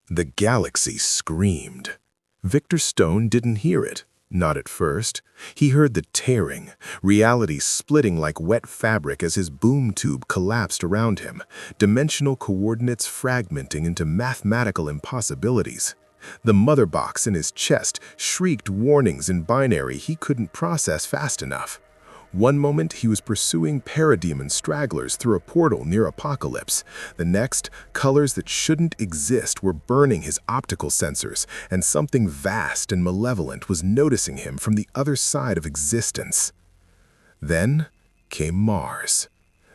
The galaxy screamed. Victor Stone didn't hear it. Not at first. He heard the tearing, reality splitting like wet fabric as his boom tube collapsed around him, dimensional coordinates fragmenting into mathematical impossibilities. The mother box in his chest shrieked warnings in binary he couldn't process fast enough. One moment he was pursuing parademon stragglers through a portal near Apocalypse. The next, colors that shouldn't exist were burning his optical sensors, and something vast and malevolent was noticing him from the other side of existence. Then came Mars.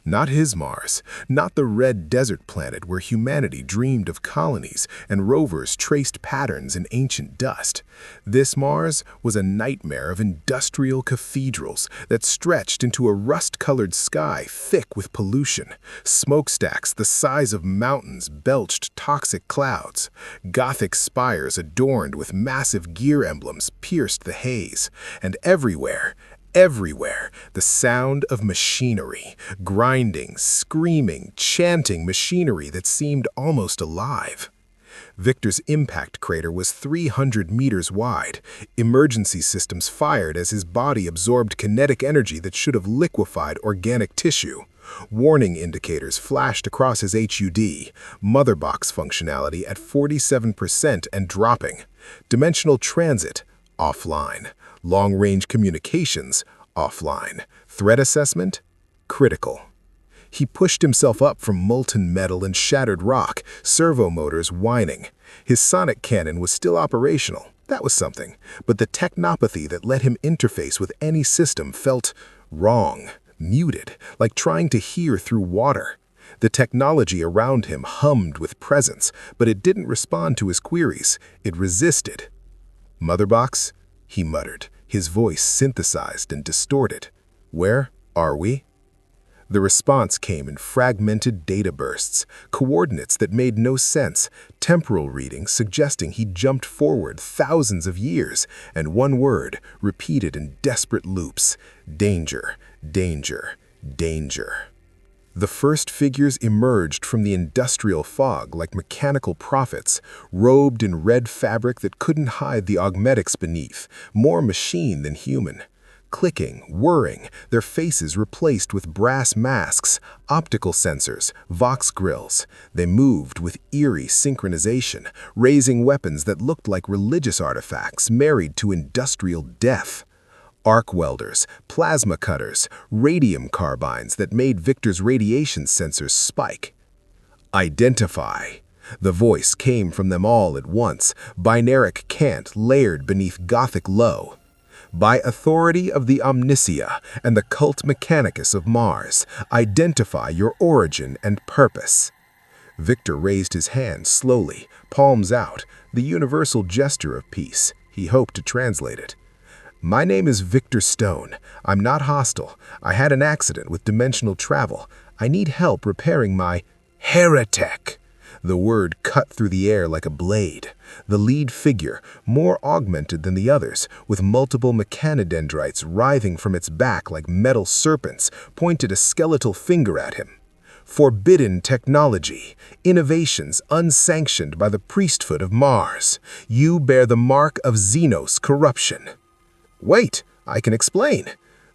Not his Mars, not the red desert planet where humanity dreamed of colonies and rovers traced patterns in ancient dust. This Mars was a nightmare of industrial cathedrals that stretched into a rust-colored sky thick with pollution. Smokestacks the size of mountains belched toxic clouds. Gothic spires adorned with massive gear emblems pierced the haze. And everywhere, the sound of machinery, grinding, screaming, chanting machinery that seemed almost alive. Victor's impact crater was 300 meters wide. Emergency systems fired as his body absorbed kinetic energy that should have liquefied organic tissue. Warning indicators flashed across his HUD, mother box functionality at 47% and dropping. Dimensional transit, offline. Long-range communications, offline. Threat assessment, critical. He pushed himself up from molten metal and shattered rock, servo motors whining. His sonic cannon was still operational, that was something, but the technopathy that let him interface with any system felt wrong, muted, like trying to hear through water. The technology around him hummed with presence, but it didn't respond to his queries. It resisted. Motherbox? He muttered, his voice synthesized and distorted. Where are we? The response came in fragmented data bursts, coordinates that made no sense, temporal readings suggesting he'd jumped forward thousands of years, and one word, repeated in desperate loops: danger, danger, danger. The first figures emerged from the industrial fog like mechanical prophets, robed in red fabric that couldn't hide the augmetics beneath, more machine than human. Clicking, whirring, their faces replaced with brass masks, optical sensors, vox grills. They moved with eerie synchronization, raising weapons that looked like religious artifacts married to industrial death. Arc welders, plasma cutters, radium carbines that made Victor's radiation sensors spike. Identify. The voice came from them all at once, binaric cant layered beneath Gothic low. By authority of the Omnisia and the cult Mechanicus of Mars, identify your origin and purpose. Victor raised his hand slowly, palms out, the universal gesture of peace. He hoped to translate it. My name is Victor Stone. I'm not hostile. I had an accident with dimensional travel. I need help repairing my heretic. The word cut through the air like a blade. The lead figure, more augmented than the others, with multiple mechanodendrites writhing from its back like metal serpents, pointed a skeletal finger at him. Forbidden technology, innovations unsanctioned by the priesthood of Mars. You bear the mark of Xenos corruption. Wait, I can explain.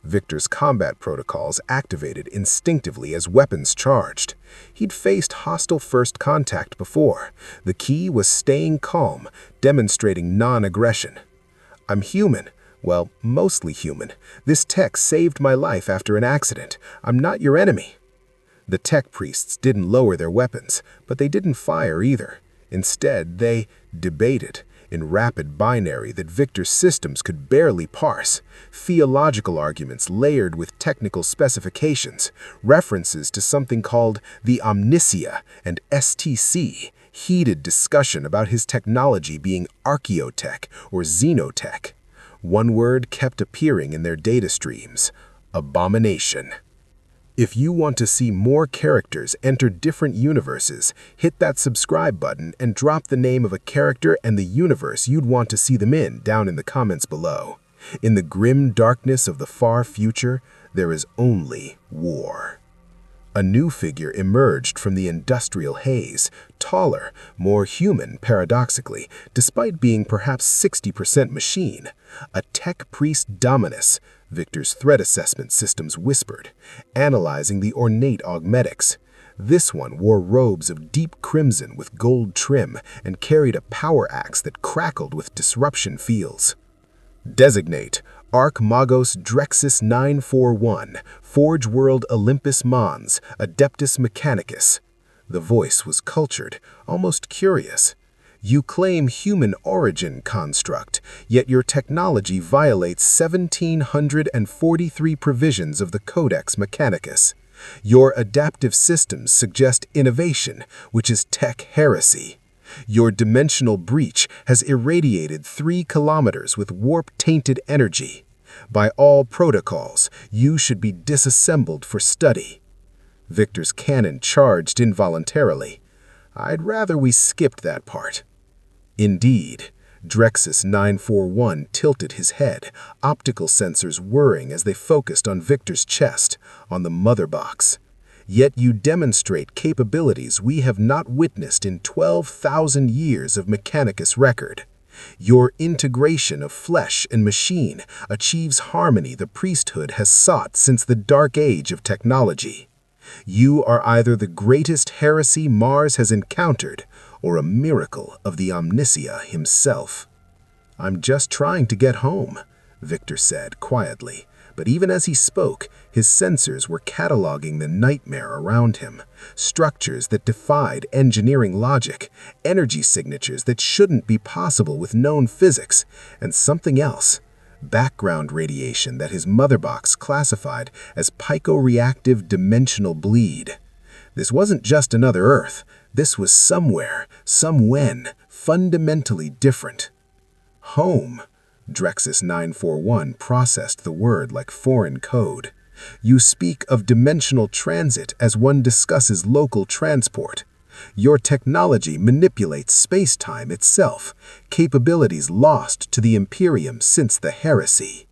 Victor's combat protocols activated instinctively as weapons charged. He'd faced hostile first contact before. The key was staying calm, demonstrating non-aggression. I'm human. Well, mostly human. This tech saved my life after an accident. I'm not your enemy. The tech priests didn't lower their weapons, but they didn't fire either. Instead, they debated in rapid binary that Victor's systems could barely parse, theological arguments layered with technical specifications, references to something called the Omnisia and STC, heated discussion about his technology being archaeotech or xenotech. One word kept appearing in their data streams: abomination. If you want to see more characters enter different universes, hit that subscribe button and drop the name of a character and the universe you'd want to see them in down in the comments below. In the grim darkness of the far future, there is only war. A new figure emerged from the industrial haze, taller, more human paradoxically, despite being perhaps 60% machine. A tech priest dominus, Victor's threat assessment systems whispered, analyzing the ornate augmetics. This one wore robes of deep crimson with gold trim and carried a power axe that crackled with disruption feels. Designate Archmagos Drexis 941, Forge World Olympus Mons, Adeptus Mechanicus. The voice was cultured, almost curious. You claim human origin construct, yet your technology violates 1743 provisions of the Codex Mechanicus. Your adaptive systems suggest innovation, which is tech heresy. Your dimensional breach has irradiated 3 kilometers with warp-tainted energy. By all protocols, you should be disassembled for study. Victor's cannon charged involuntarily. I'd rather we skipped that part. Indeed, Drexis 941 tilted his head, optical sensors whirring as they focused on Victor's chest, on the mother box. Yet you demonstrate capabilities we have not witnessed in 12,000 years of Mechanicus record. Your integration of flesh and machine achieves harmony the priesthood has sought since the dark age of technology. You are either the greatest heresy Mars has encountered, or a miracle of the Omnisia himself. I'm just trying to get home, Victor said quietly, but even as he spoke, his sensors were cataloging the nightmare around him. Structures that defied engineering logic, energy signatures that shouldn't be possible with known physics, and something else. Background radiation that his motherbox classified as picoreactive dimensional bleed. This wasn't just another Earth. This was somewhere, somewhen, fundamentally different. Home. Drexis 941 processed the word like foreign code. You speak of dimensional transit as one discusses local transport. Your technology manipulates space-time itself, capabilities lost to the Imperium since the heresy.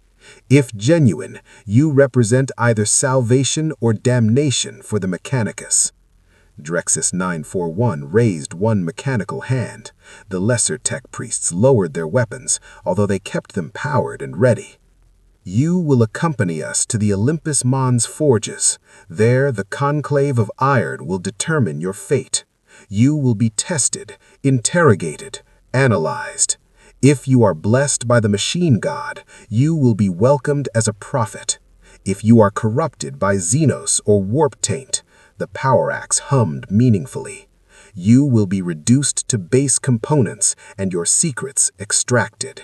If genuine, you represent either salvation or damnation for the Mechanicus. Drexis 941 raised one mechanical hand. The lesser tech priests lowered their weapons, although they kept them powered and ready. You will accompany us to the Olympus Mons forges. There, the conclave of iron will determine your fate. You will be tested, interrogated, analyzed. If you are blessed by the machine god, you will be welcomed as a prophet. If you are corrupted by Xenos or warp taint, the power axe hummed meaningfully. You will be reduced to base components and your secrets extracted.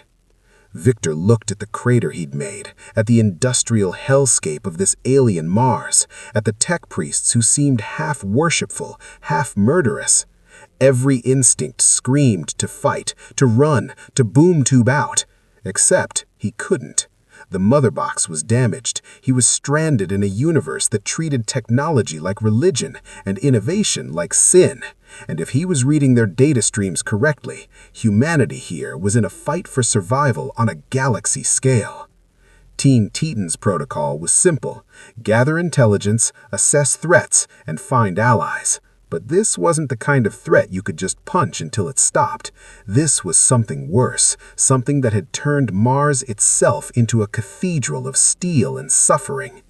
Victor looked at the crater he'd made, at the industrial hellscape of this alien Mars, at the tech priests who seemed half worshipful, half murderous. Every instinct screamed to fight, to run, to boom tube out. Except he couldn't. The mother box was damaged. He was stranded in a universe that treated technology like religion and innovation like sin. And if he was reading their data streams correctly, humanity here was in a fight for survival on a galaxy scale. Teen Titan's protocol was simple: gather intelligence, assess threats, and find allies. But this wasn't the kind of threat you could just punch until it stopped. This was something worse, something that had turned Mars itself into a cathedral of steel and suffering.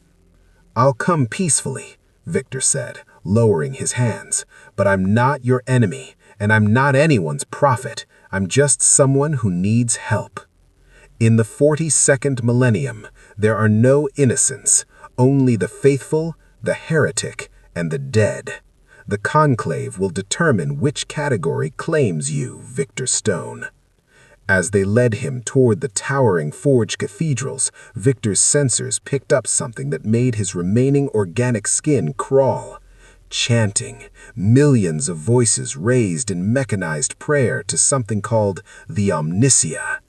I'll come peacefully, Victor said, lowering his hands. But I'm not your enemy, and I'm not anyone's prophet. I'm just someone who needs help. In the 42nd millennium, there are no innocents, only the faithful, the heretic, and the dead. The conclave will determine which category claims you, Victor Stone. As they led him toward the towering forge cathedrals, Victor's sensors picked up something that made his remaining organic skin crawl. Chanting, millions of voices raised in mechanized prayer to something called the Omnisia.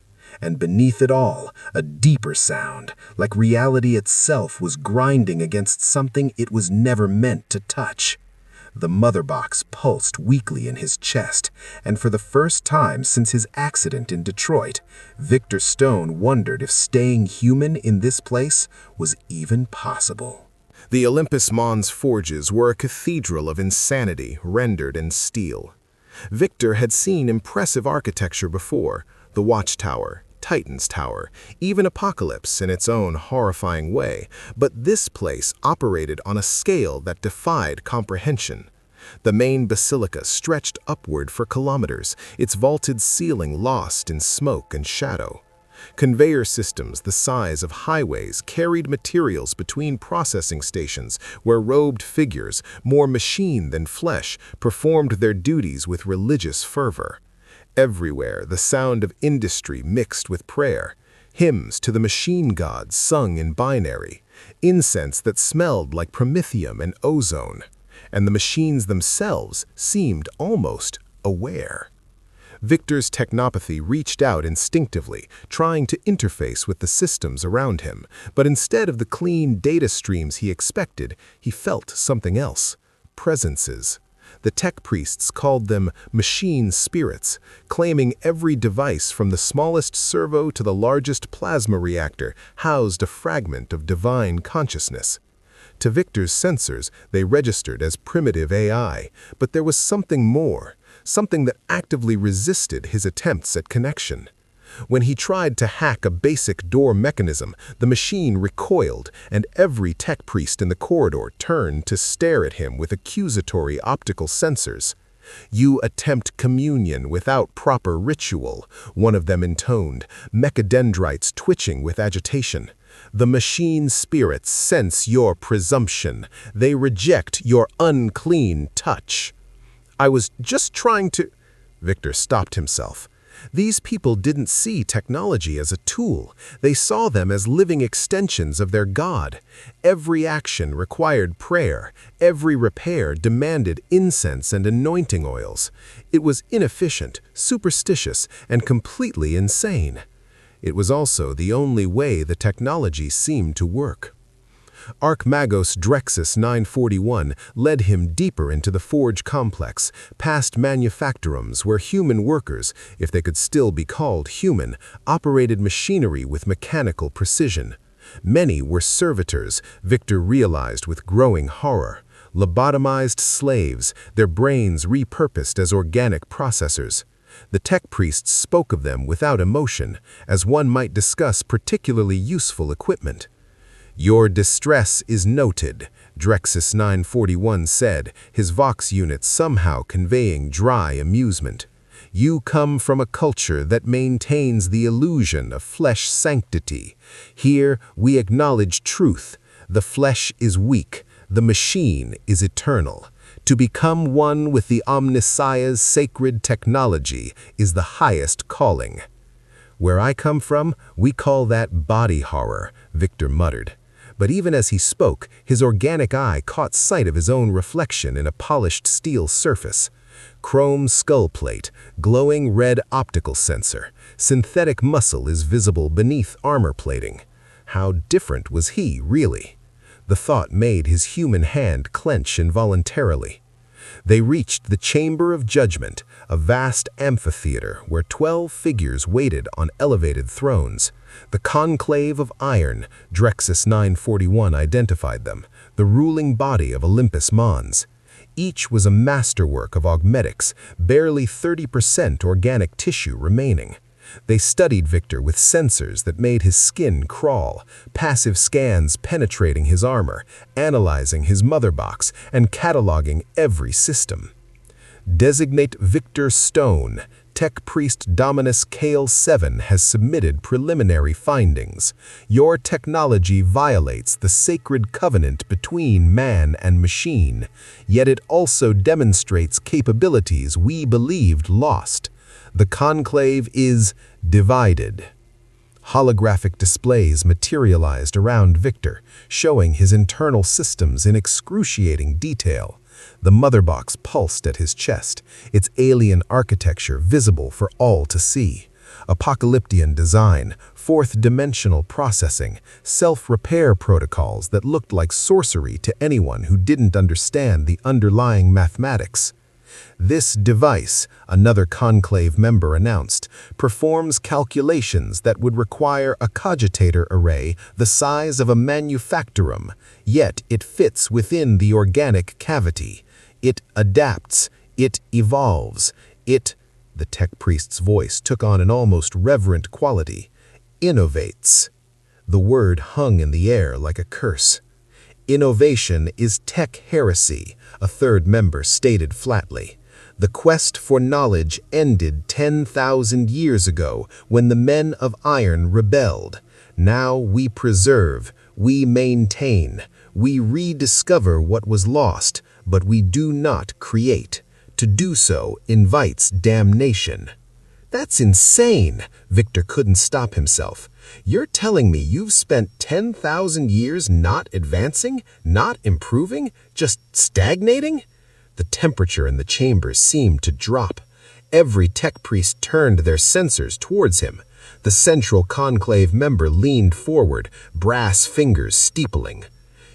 And beneath it all, a deeper sound, like reality itself was grinding against something it was never meant to touch. The mother box pulsed weakly in his chest, and for the first time since his accident in Detroit, Victor Stone wondered if staying human in this place was even possible. The Olympus Mons forges were a cathedral of insanity rendered in steel. Victor had seen impressive architecture before, the Watchtower, Titan's Tower, even Apocalypse in its own horrifying way, but this place operated on a scale that defied comprehension. The main basilica stretched upward for kilometers, its vaulted ceiling lost in smoke and shadow. Conveyor systems the size of highways carried materials between processing stations where robed figures, more machine than flesh, performed their duties with religious fervor. Everywhere, the sound of industry mixed with prayer, hymns to the machine gods sung in binary, incense that smelled like promethium and ozone, and the machines themselves seemed almost aware. Victor's technopathy reached out instinctively, trying to interface with the systems around him, but instead of the clean data streams he expected, he felt something else: presences. The tech priests called them machine spirits, claiming every device from the smallest servo to the largest plasma reactor housed a fragment of divine consciousness. To Victor's sensors, they registered as primitive AI, but there was something more, something that actively resisted his attempts at connection. When he tried to hack a basic door mechanism, the machine recoiled, and every tech priest in the corridor turned to stare at him with accusatory optical sensors. "You attempt communion without proper ritual," one of them intoned, mechadendrites twitching with agitation. "The machine spirits sense your presumption. They reject your unclean touch." "I was just trying to—" Victor stopped himself. These people didn't see technology as a tool. They saw them as living extensions of their God. Every action required prayer. Every repair demanded incense and anointing oils. It was inefficient, superstitious, and completely insane. It was also the only way the technology seemed to work. Archmagos Drexus 941 led him deeper into the forge complex, past manufactorums where human workers, if they could still be called human, operated machinery with mechanical precision. Many were servitors, Victor realized with growing horror. Lobotomized slaves, their brains repurposed as organic processors. The tech priests spoke of them without emotion, as one might discuss particularly useful equipment. "Your distress is noted," Drexus 941 said, his vox unit somehow conveying dry amusement. "You come from a culture that maintains the illusion of flesh sanctity. Here we acknowledge truth. The flesh is weak. The machine is eternal. To become one with the Omnissiah's sacred technology is the highest calling." "Where I come from, we call that body horror," Victor muttered. But even as he spoke, his organic eye caught sight of his own reflection in a polished steel surface. Chrome skull plate, glowing red optical sensor, synthetic muscle is visible beneath armor plating. How different was he, really? The thought made his human hand clench involuntarily. They reached the Chamber of Judgment, a vast amphitheater where 12 figures waited on elevated thrones. The Conclave of Iron, Drexus 941 identified them, the ruling body of Olympus Mons. Each was a masterwork of augmetics, barely 30% organic tissue remaining. They studied Victor with sensors that made his skin crawl, passive scans penetrating his armor, analyzing his mother box, and cataloging every system. "Designate Victor Stone. Tech Priest Dominus Kale 7 has submitted preliminary findings. Your technology violates the sacred covenant between man and machine, yet it also demonstrates capabilities we believed lost. The conclave is divided." Holographic displays materialized around Victor, showing his internal systems in excruciating detail. The mother box pulsed at his chest, its alien architecture visible for all to see. Apocalyptian design, fourth-dimensional processing, self-repair protocols that looked like sorcery to anyone who didn't understand the underlying mathematics. This device, another conclave member announced, performs calculations that would require a cogitator array the size of a manufactorum, yet it fits within the organic cavity. It adapts, it evolves, the tech priest's voice took on an almost reverent quality, innovates. The word hung in the air like a curse. Innovation is tech heresy, a third member stated flatly. The quest for knowledge ended 10,000 years ago when the men of iron rebelled. Now we preserve, we maintain, we rediscover what was lost, but we do not create. To do so invites damnation. That's insane, Victor couldn't stop himself. You're telling me you've spent 10,000 years not advancing, not improving, just stagnating? The temperature in the chambers seemed to drop. Every tech priest turned their sensors towards him. The central conclave member leaned forward, brass fingers steepling.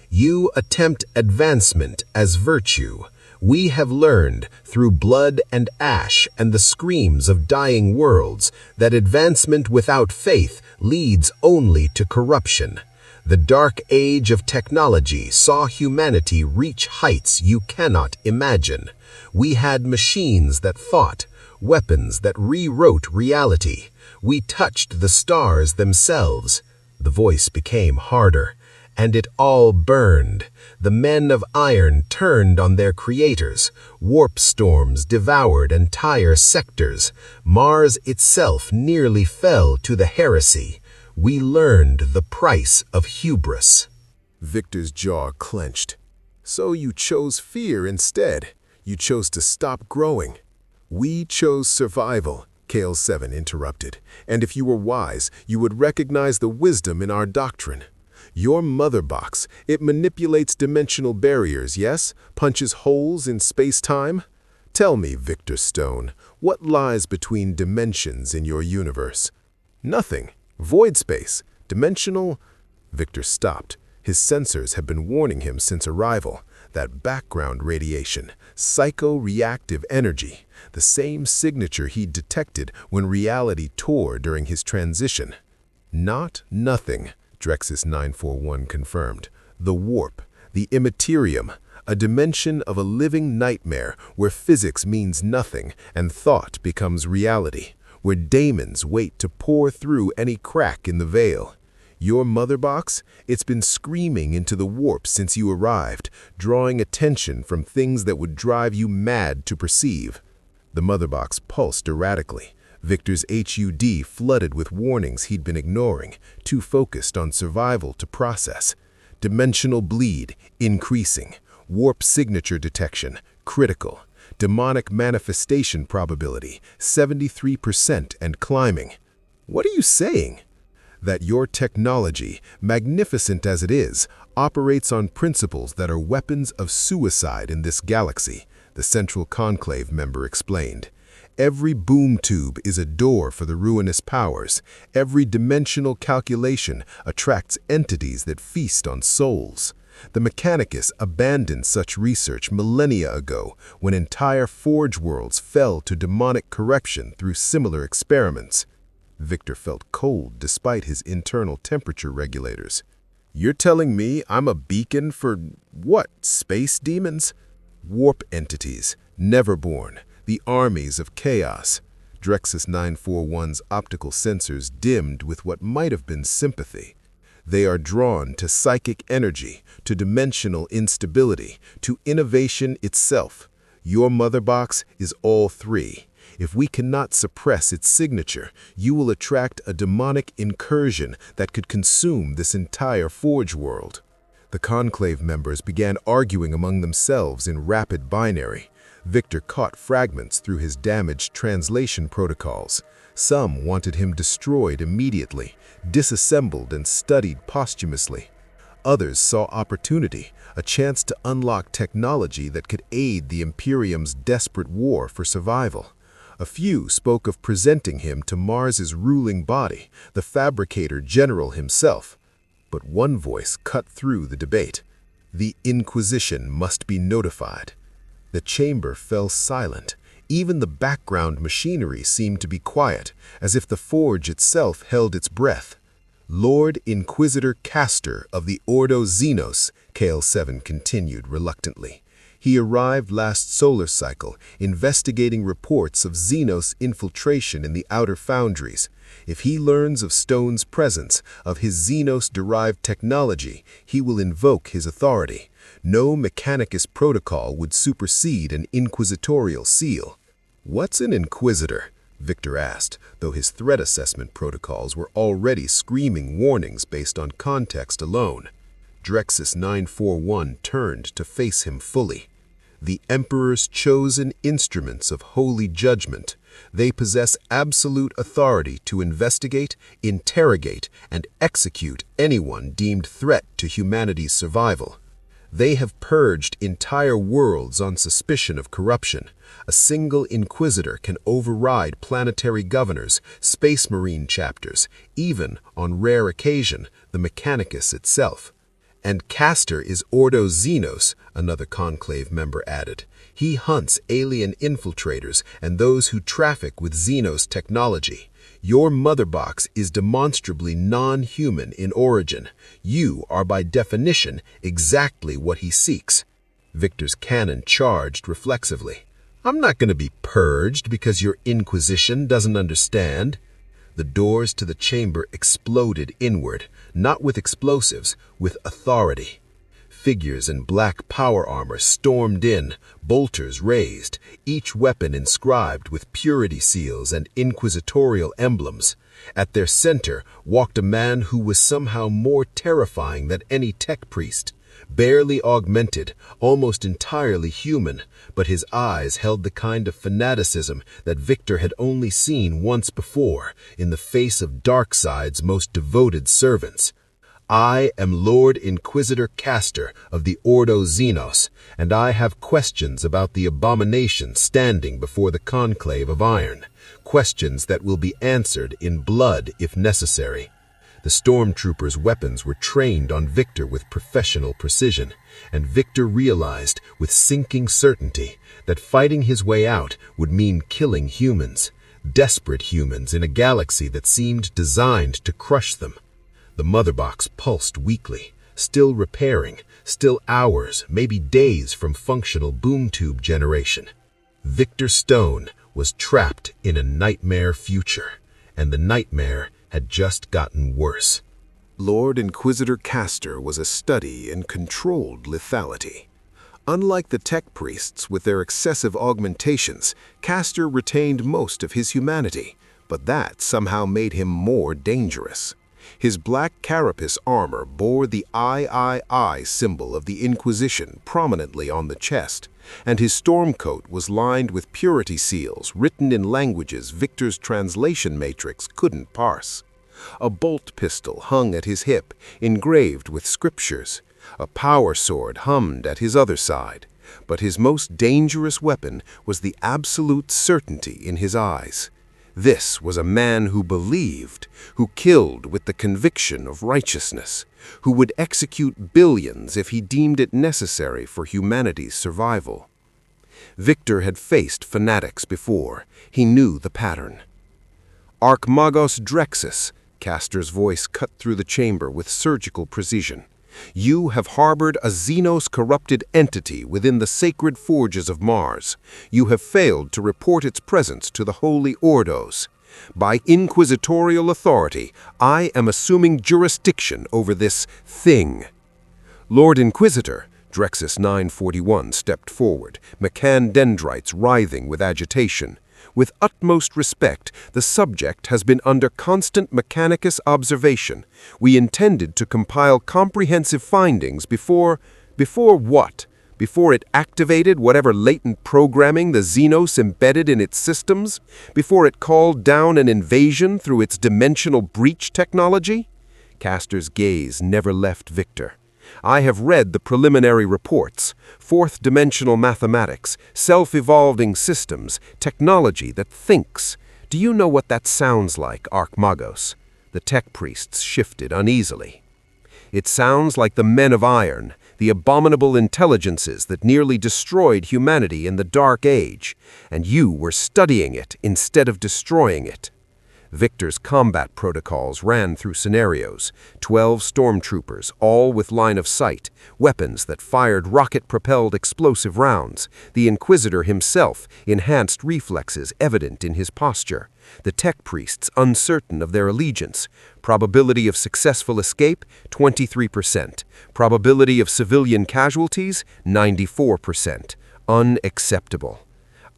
You attempt advancement as virtue. We have learned, through blood and ash and the screams of dying worlds, that advancement without faith leads only to corruption. The dark age of technology saw humanity reach heights you cannot imagine. We had machines that thought, weapons that rewrote reality. We touched the stars themselves. The voice became harder, and it all burned. The men of iron turned on their creators. Warp storms devoured entire sectors. Mars itself nearly fell to the heresy. We learned the price of hubris. Victor's jaw clenched. So you chose fear instead. You chose to stop growing. We chose survival, Kale 7 interrupted. And if you were wise, you would recognize the wisdom in our doctrine. Your mother box, it manipulates dimensional barriers, yes? Punches holes in space-time? Tell me, Victor Stone, what lies between dimensions in your universe? Nothing. Void space. Dimensional. Victor stopped. His sensors had been warning him since arrival. That background radiation, psycho-reactive energy, the same signature he'd detected when reality tore during his transition. Not nothing, Drexus 941 confirmed. The warp, the immaterium, a dimension of a living nightmare where physics means nothing and thought becomes reality, where daemons wait to pour through any crack in the veil. Your mother box, it's been screaming into the warp since you arrived, drawing attention from things that would drive you mad to perceive. The mother box pulsed erratically. Victor's HUD flooded with warnings he'd been ignoring, too focused on survival to process. Dimensional bleed, increasing. Warp signature detection, critical. Demonic manifestation probability, 73% and climbing. What are you saying? That your technology, magnificent as it is, operates on principles that are weapons of suicide in this galaxy, the Central Conclave member explained. Every boom tube is a door for the ruinous powers. Every dimensional calculation attracts entities that feast on souls. The Mechanicus abandoned such research millennia ago when entire forge worlds fell to demonic corruption through similar experiments. Victor felt cold despite his internal temperature regulators. You're telling me I'm a beacon for, what, space demons? Warp entities, never born, the armies of chaos. Drexus 941's optical sensors dimmed with what might have been sympathy. They are drawn to psychic energy, to dimensional instability, to innovation itself. Your mother box is all three. If we cannot suppress its signature, you will attract a demonic incursion that could consume this entire forge world. The conclave members began arguing among themselves in rapid binary. Victor caught fragments through his damaged translation protocols. Some wanted him destroyed immediately, disassembled and studied posthumously. Others saw opportunity, a chance to unlock technology that could aid the Imperium's desperate war for survival. A few spoke of presenting him to Mars's ruling body, the Fabricator General himself. But one voice cut through the debate. The Inquisition must be notified. The chamber fell silent. Even the background machinery seemed to be quiet, as if the forge itself held its breath. "Lord Inquisitor Castor of the Ordo Xenos," KL7 continued reluctantly. "He arrived last solar cycle, investigating reports of Xenos infiltration in the outer foundries. If he learns of Stone's presence, of his Xenos-derived technology, he will invoke his authority. No Mechanicus protocol would supersede an Inquisitorial seal." "What's an Inquisitor?" Victor asked, though his threat assessment protocols were already screaming warnings based on context alone. Drexus 941 turned to face him fully. "The Emperor's chosen instruments of holy judgment. They possess absolute authority to investigate, interrogate, and execute anyone deemed threat to humanity's survival. They have purged entire worlds on suspicion of corruption. A single Inquisitor can override planetary governors, space marine chapters, even, on rare occasion, the Mechanicus itself." "And Castor is Ordo Xenos," another Conclave member added. "He hunts alien infiltrators and those who traffic with Xenos technology. Your mother box is demonstrably non-human in origin. You are by definition exactly what he seeks." Victor's cannon charged reflexively. "I'm not going to be purged because your Inquisition doesn't understand." The doors to the chamber exploded inward, not with explosives, with authority. Figures in black power armor stormed in, bolters raised, each weapon inscribed with purity seals and inquisitorial emblems. At their center walked a man who was somehow more terrifying than any tech priest. Barely augmented, almost entirely human, but his eyes held the kind of fanaticism that Victor had only seen once before in the face of Darkseid's most devoted servants. "I am Lord Inquisitor Castor of the Ordo Xenos, and I have questions about the abomination standing before the Conclave of Iron, questions that will be answered in blood if necessary." The stormtroopers' weapons were trained on Victor with professional precision, and Victor realized with sinking certainty that fighting his way out would mean killing humans, desperate humans in a galaxy that seemed designed to crush them. The mother box pulsed weakly, still repairing, still hours, maybe days from functional boom tube generation. Victor Stone was trapped in a nightmare future, and the nightmare had just gotten worse. Lord Inquisitor Castor was a study in controlled lethality. Unlike the tech priests with their excessive augmentations, Castor retained most of his humanity, but that somehow made him more dangerous. His black carapace armor bore the III symbol of the Inquisition prominently on the chest, and his stormcoat was lined with purity seals written in languages Victor's translation matrix couldn't parse. A bolt pistol hung at his hip, engraved with scriptures. A power sword hummed at his other side, but his most dangerous weapon was the absolute certainty in his eyes. This was a man who believed, who killed with the conviction of righteousness, who would execute billions if he deemed it necessary for humanity's survival. Victor had faced fanatics before. He knew the pattern. "Archmagos Drexus," Castor's voice cut through the chamber with surgical precision. "You have harbored a Xenos-corrupted entity within the sacred forges of Mars. You have failed to report its presence to the Holy Ordos. By inquisitorial authority, I am assuming jurisdiction over this thing." "Lord Inquisitor," Drexus 941 stepped forward, McCann dendrites writhing with agitation. "With utmost respect, the subject has been under constant Mechanicus observation. We intended to compile comprehensive findings before what? Before it activated whatever latent programming the Xenos embedded in its systems? Before it called down an invasion through its dimensional breach technology?" Castor's gaze never left Victor. "I have read the preliminary reports. Fourth-dimensional mathematics, self-evolving systems, technology that thinks. Do you know what that sounds like, Archmagos?" The tech priests shifted uneasily. "It sounds like the men of iron, the abominable intelligences that nearly destroyed humanity in the Dark Age, and you were studying it instead of destroying it. Victor's combat protocols ran through scenarios, 12 stormtroopers, all with line of sight, weapons that fired rocket-propelled explosive rounds, the Inquisitor himself, enhanced reflexes evident in his posture, the tech priests uncertain of their allegiance, probability of successful escape, 23%, probability of civilian casualties, 94%. Unacceptable.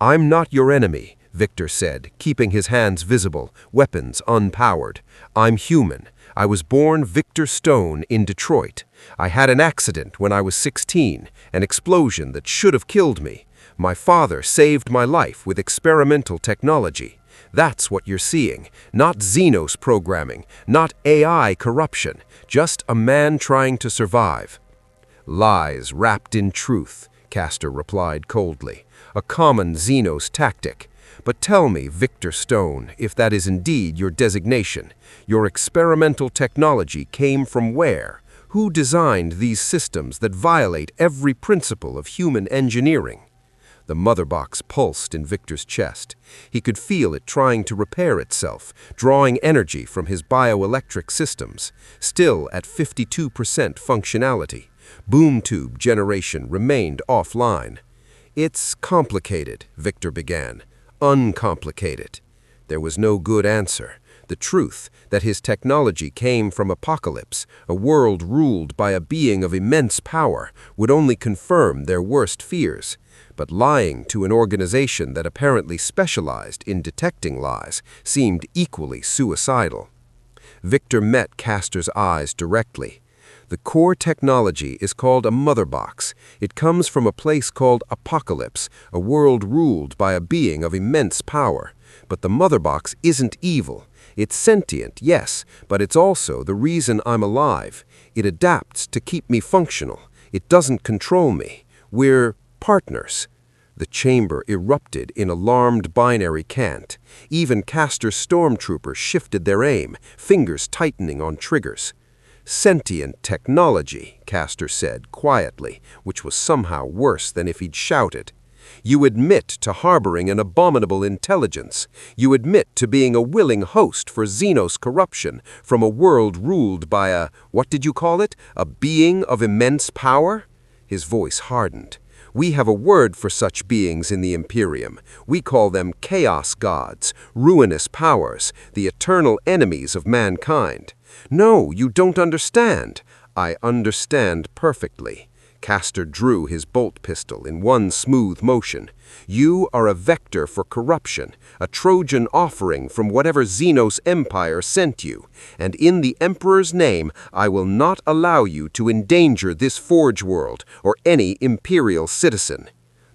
"I'm not your enemy," Victor said, keeping his hands visible, weapons unpowered. "I'm human. I was born Victor Stone in Detroit. I had an accident when I was 16, an explosion that should have killed me. My father saved my life with experimental technology. That's what you're seeing, not Xenos programming, not AI corruption, just a man trying to survive." "Lies wrapped in truth," Castor replied coldly. "A common Xenos tactic. But tell me, Victor Stone, if that is indeed your designation, your experimental technology came from where? Who designed these systems that violate every principle of human engineering?" The mother box pulsed in Victor's chest. He could feel it trying to repair itself, drawing energy from his bioelectric systems, still at 52% functionality. Boom tube generation remained offline. "It's complicated," Victor began. "Uncomplicated." There was no good answer. The truth that his technology came from Apocalypse, a world ruled by a being of immense power, would only confirm their worst fears. But lying to an organization that apparently specialized in detecting lies seemed equally suicidal. Victor met Castor's eyes directly. "The core technology is called a mother box. It comes from a place called Apocalypse, a world ruled by a being of immense power. But the mother box isn't evil. It's sentient, yes, but it's also the reason I'm alive. It adapts to keep me functional. It doesn't control me. We're partners." The chamber erupted in alarmed binary cant. Even Castor's stormtroopers shifted their aim, fingers tightening on triggers. "Sentient technology," Castor said quietly, which was somehow worse than if he'd shouted. "You admit to harboring an abominable intelligence. You admit to being a willing host for Xenos corruption from a world ruled by what did you call it? A being of immense power?" His voice hardened. "We have a word for such beings in the Imperium. We call them chaos gods, ruinous powers, the eternal enemies of mankind." "No, you don't understand." "I understand perfectly." Castor drew his bolt pistol in one smooth motion. "You are a vector for corruption, a Trojan offering from whatever Xenos Empire sent you, and in the Emperor's name I will not allow you to endanger this Forge world or any Imperial citizen."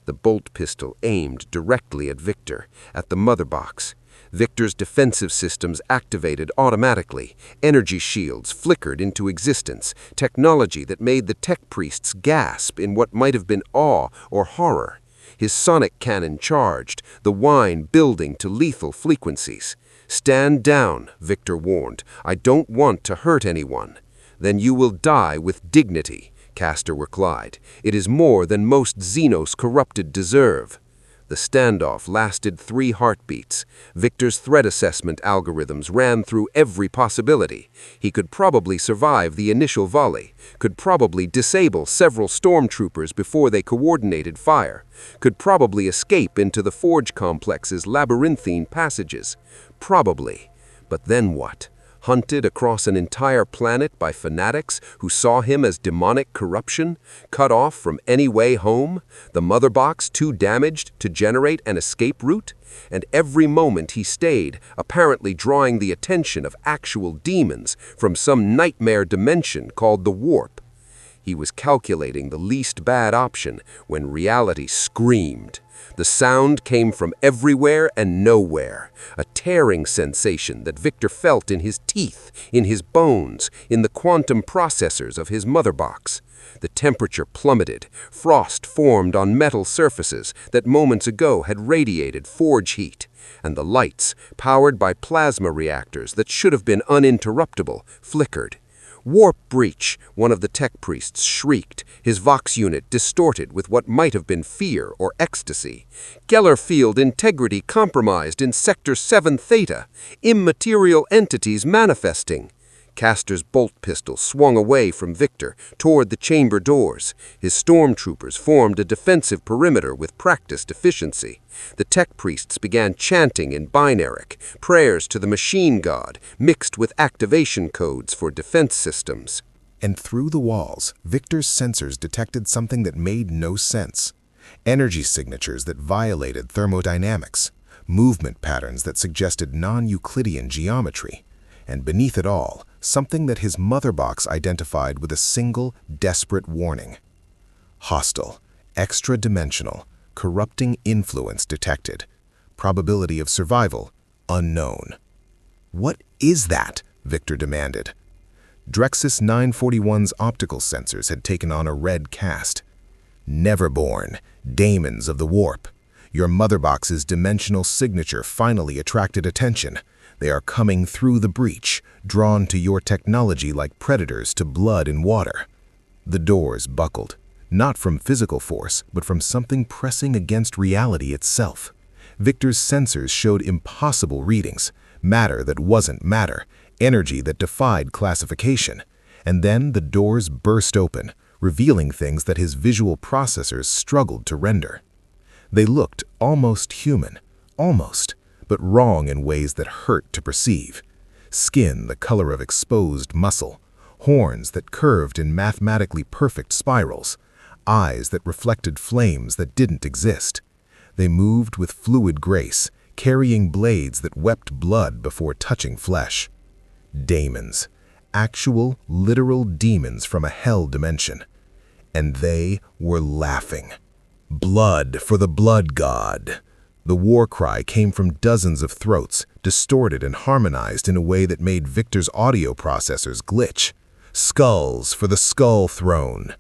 The bolt pistol aimed directly at Victor, at the mother box. Victor's defensive systems activated automatically. Energy shields flickered into existence, technology that made the tech priests gasp in what might have been awe or horror. His sonic cannon charged, the whine building to lethal frequencies. "Stand down," Victor warned. "I don't want to hurt anyone." "Then you will die with dignity," Castor replied. "It is more than most Xenos corrupted deserve." The standoff lasted 3 heartbeats. Victor's threat assessment algorithms ran through every possibility. He could probably survive the initial volley, could probably disable several stormtroopers before they coordinated fire, could probably escape into the Forge complex's labyrinthine passages. Probably. But then what? Hunted across an entire planet by fanatics who saw him as demonic corruption, cut off from any way home, the mother box too damaged to generate an escape route, and every moment he stayed, apparently drawing the attention of actual demons from some nightmare dimension called the warp. He was calculating the least bad option when reality screamed. The sound came from everywhere and nowhere, a tearing sensation that Victor felt in his teeth, in his bones, in the quantum processors of his mother box. The temperature plummeted, frost formed on metal surfaces that moments ago had radiated forge heat, and the lights, powered by plasma reactors that should have been uninterruptible, flickered. "Warp breach!" one of the tech priests shrieked, his Vox unit distorted with what might have been fear or ecstasy. "Geller field integrity compromised in Sector 7 Theta. Immaterial entities manifesting." Castor's bolt pistol swung away from Victor toward the chamber doors. His stormtroopers formed a defensive perimeter with practiced efficiency. The tech priests began chanting in binaric, prayers to the machine god, mixed with activation codes for defense systems. And through the walls, Victor's sensors detected something that made no sense. Energy signatures that violated thermodynamics, movement patterns that suggested non-Euclidean geometry, and beneath it all, something that his mother box identified with a single, desperate warning. Hostile, extra-dimensional, corrupting influence detected. Probability of survival, unknown. What is that? Victor demanded. Drexus 941's optical sensors had taken on a red cast. Neverborn, daemons of the warp. Your mother box's dimensional signature finally attracted attention. They are coming through the breach, drawn to your technology like predators to blood and water. The doors buckled, not from physical force, but from something pressing against reality itself. Victor's sensors showed impossible readings, matter that wasn't matter, energy that defied classification. And then the doors burst open, revealing things that his visual processors struggled to render. They looked almost human, almost, but wrong in ways that hurt to perceive. Skin the color of exposed muscle, horns that curved in mathematically perfect spirals, eyes that reflected flames that didn't exist. They moved with fluid grace, carrying blades that wept blood before touching flesh. Daemons, actual, literal demons from a hell dimension. And they were laughing. Blood for the blood god. The war cry came from dozens of throats, distorted and harmonized in a way that made Victor's audio processors glitch. Skulls for the skull throne.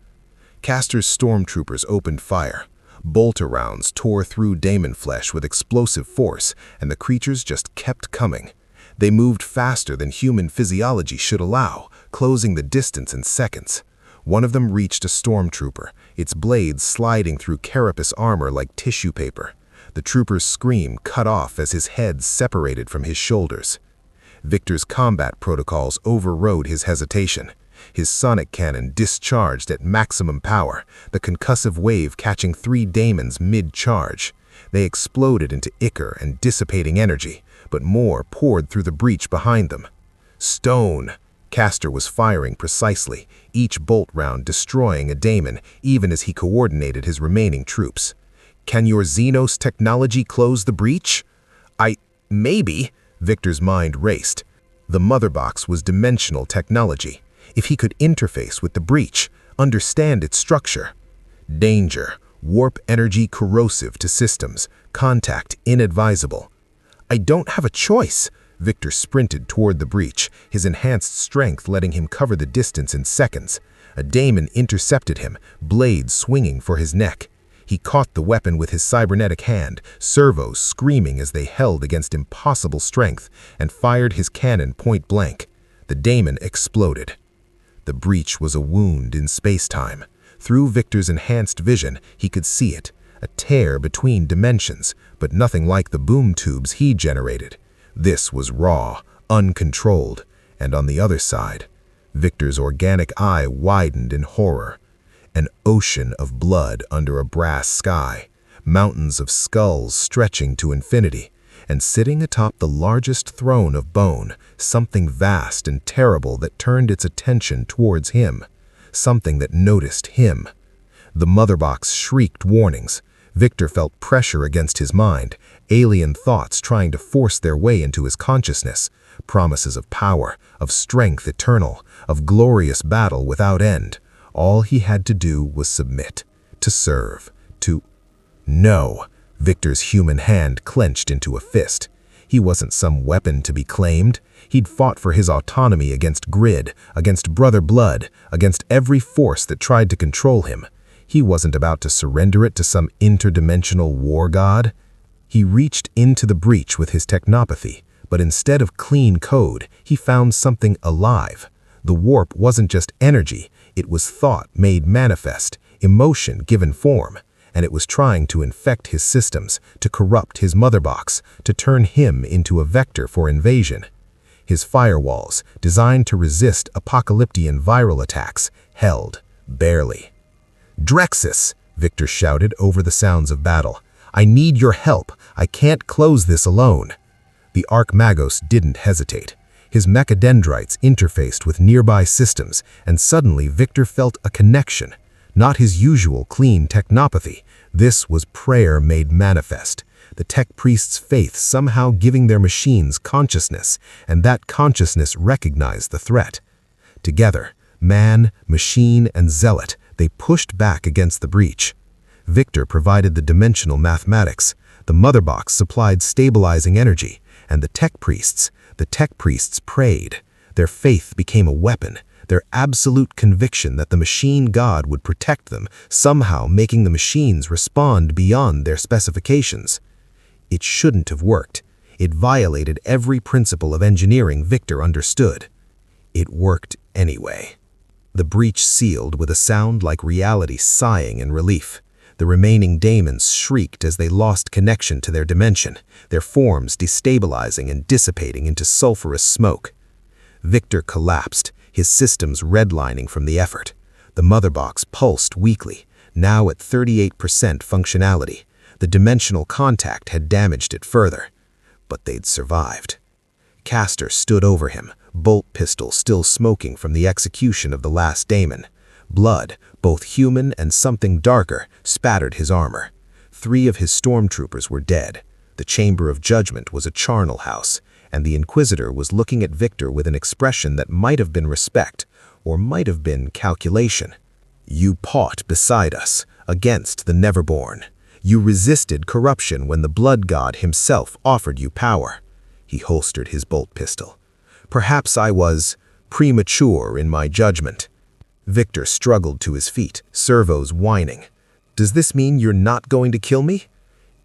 Castor's stormtroopers opened fire. Bolter rounds tore through daemon flesh with explosive force, and the creatures just kept coming. They moved faster than human physiology should allow, closing the distance in seconds. One of them reached a stormtrooper, its blades sliding through carapace armor like tissue paper. The trooper's scream cut off as his head separated from his shoulders. Victor's combat protocols overrode his hesitation. His sonic cannon discharged at maximum power, the concussive wave catching 3 daemons mid-charge. They exploded into ichor and dissipating energy, but more poured through the breach behind them. Stone! Castor was firing precisely, each bolt round destroying a daemon, even as he coordinated his remaining troops. Can your Xenos technology close the breach? Maybe, Victor's mind raced. The mother box was dimensional technology. If he could interface with the breach, understand its structure. Danger, warp energy corrosive to systems, contact inadvisable. I don't have a choice. Victor sprinted toward the breach, his enhanced strength letting him cover the distance in seconds. A daemon intercepted him, blade swinging for his neck. He caught the weapon with his cybernetic hand, servos screaming as they held against impossible strength, and fired his cannon point blank. The daemon exploded. The breach was a wound in space-time. Through Victor's enhanced vision, he could see it, a tear between dimensions, but nothing like the boom tubes he generated. This was raw, uncontrolled, and on the other side, Victor's organic eye widened in horror. An ocean of blood under a brass sky, mountains of skulls stretching to infinity, and sitting atop the largest throne of bone, something vast and terrible that turned its attention towards him, something that noticed him. The mother box shrieked warnings. Victor felt pressure against his mind, alien thoughts trying to force their way into his consciousness, promises of power, of strength eternal, of glorious battle without end. All he had to do was submit, to serve, to... No, Victor's human hand clenched into a fist. He wasn't some weapon to be claimed. He'd fought for his autonomy against grid, against brother blood, against every force that tried to control him. He wasn't about to surrender it to some interdimensional war god. He reached into the breach with his technopathy, but instead of clean code, he found something alive. The warp wasn't just energy, it was thought made manifest, emotion given form, and it was trying to infect his systems, to corrupt his mother box, to turn him into a vector for invasion. His firewalls, designed to resist apocalyptic viral attacks, held, barely. "Drexus!" Victor shouted over the sounds of battle. "I need your help. I can't close this alone." The Archmagos didn't hesitate. His mechadendrites interfaced with nearby systems, and suddenly Victor felt a connection. Not his usual clean technopathy. This was prayer made manifest. The tech priest's faith somehow giving their machines consciousness, and that consciousness recognized the threat. Together, man, machine, and zealot, they pushed back against the breach. Victor provided the dimensional mathematics, the mother box supplied stabilizing energy, and the tech priests prayed. Their faith became a weapon, their absolute conviction that the machine god would protect them, somehow making the machines respond beyond their specifications. It shouldn't have worked. It violated every principle of engineering Victor understood. It worked anyway. The breach sealed with a sound like reality sighing in relief. The remaining daemons shrieked as they lost connection to their dimension, their forms destabilizing and dissipating into sulfurous smoke. Victor collapsed, his systems redlining from the effort. The mother box pulsed weakly, now at 38% functionality. The dimensional contact had damaged it further. But they'd survived. Castor stood over him, bolt pistol still smoking from the execution of the last daemon. Blood, both human and something darker, spattered his armor. 3 of his stormtroopers were dead. The Chamber of Judgment was a charnel house, and the Inquisitor was looking at Victor with an expression that might have been respect, or might have been calculation. "You fought beside us, against the Neverborn. You resisted corruption when the Blood God himself offered you power." He holstered his bolt pistol. "Perhaps I was premature in my judgment." Victor struggled to his feet, servos whining. "Does this mean you're not going to kill me?"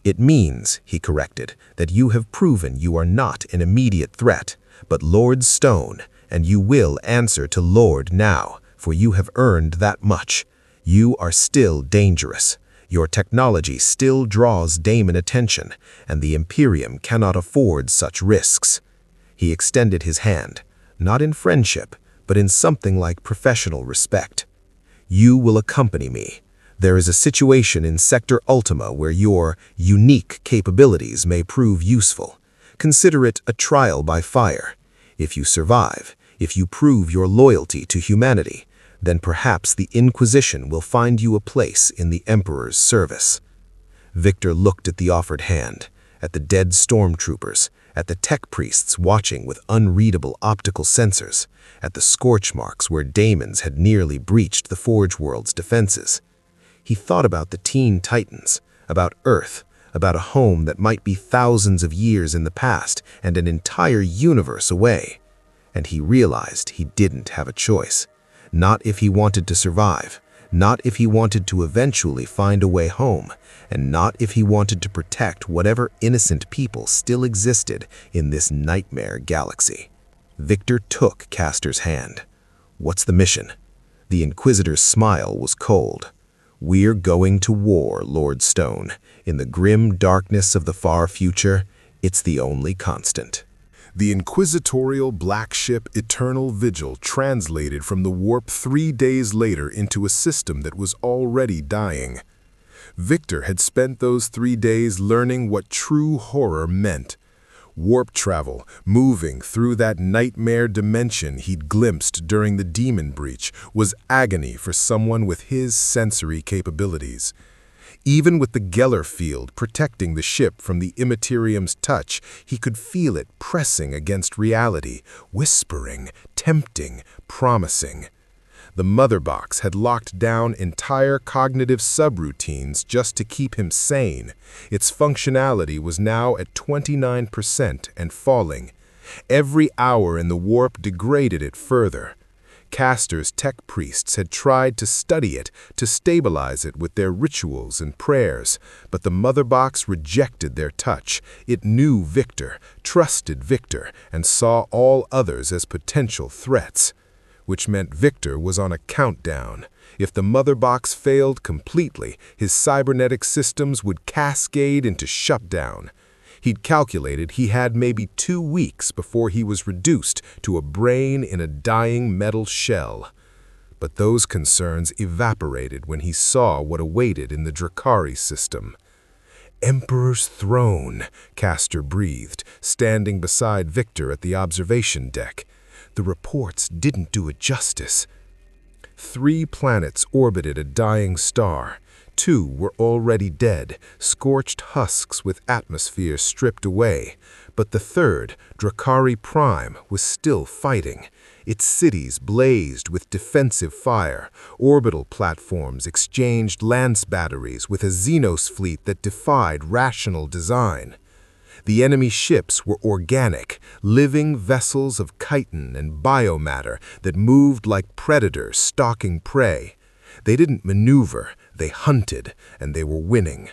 "It means," he corrected, "that you have proven you are not an immediate threat, but Lord Stone, and you will answer to Lord now, for you have earned that much. You are still dangerous. Your technology still draws daemon attention, and the Imperium cannot afford such risks." He extended his hand, not in friendship, but in something like professional respect. "You will accompany me. There is a situation in Sector Ultima where your unique capabilities may prove useful. Consider it a trial by fire. If you survive, if you prove your loyalty to humanity, then perhaps the Inquisition will find you a place in the Emperor's service." Victor looked at the offered hand, at the dead stormtroopers, at the tech priests watching with unreadable optical sensors, at the scorch marks where daemons had nearly breached the Forge World's defenses. He thought about the teen titans, about Earth, about a home that might be thousands of years in the past and an entire universe away. And he realized he didn't have a choice. Not if he wanted to survive, not if he wanted to eventually find a way home, and not if he wanted to protect whatever innocent people still existed in this nightmare galaxy. Victor took Castor's hand. "What's the mission?" The Inquisitor's smile was cold. "We're going to war, Lord Stone. In the grim darkness of the far future, it's the only constant." The Inquisitorial black ship Eternal Vigil translated from the warp 3 days later into a system that was already dying. Victor had spent those 3 days learning what true horror meant. Warp travel, moving through that nightmare dimension he'd glimpsed during the demon breach, was agony for someone with his sensory capabilities. Even with the Geller field protecting the ship from the Immaterium's touch, he could feel it pressing against reality, whispering, tempting, promising. The mother box had locked down entire cognitive subroutines just to keep him sane. Its functionality was now at 29% and falling. Every hour in the warp degraded it further. Castor's tech priests had tried to study it, to stabilize it with their rituals and prayers, but the mother box rejected their touch. It knew Victor, trusted Victor, and saw all others as potential threats. which meant Victor was on a countdown. If the mother box failed completely, his cybernetic systems would cascade into shutdown. He'd calculated he had maybe 2 weeks before he was reduced to a brain in a dying metal shell. But those concerns evaporated when he saw what awaited in the Drakari system. "Emperor's throne," Castor breathed, standing beside Victor at the observation deck. The reports didn't do it justice. 3 planets orbited a dying star. 2 were already dead, scorched husks with atmosphere stripped away. But the third, Drakari Prime, was still fighting. Its cities blazed with defensive fire. Orbital platforms exchanged lance batteries with a Xenos fleet that defied rational design. The enemy ships were organic, living vessels of chitin and biomatter that moved like predators stalking prey. They didn't maneuver, they hunted, and they were winning.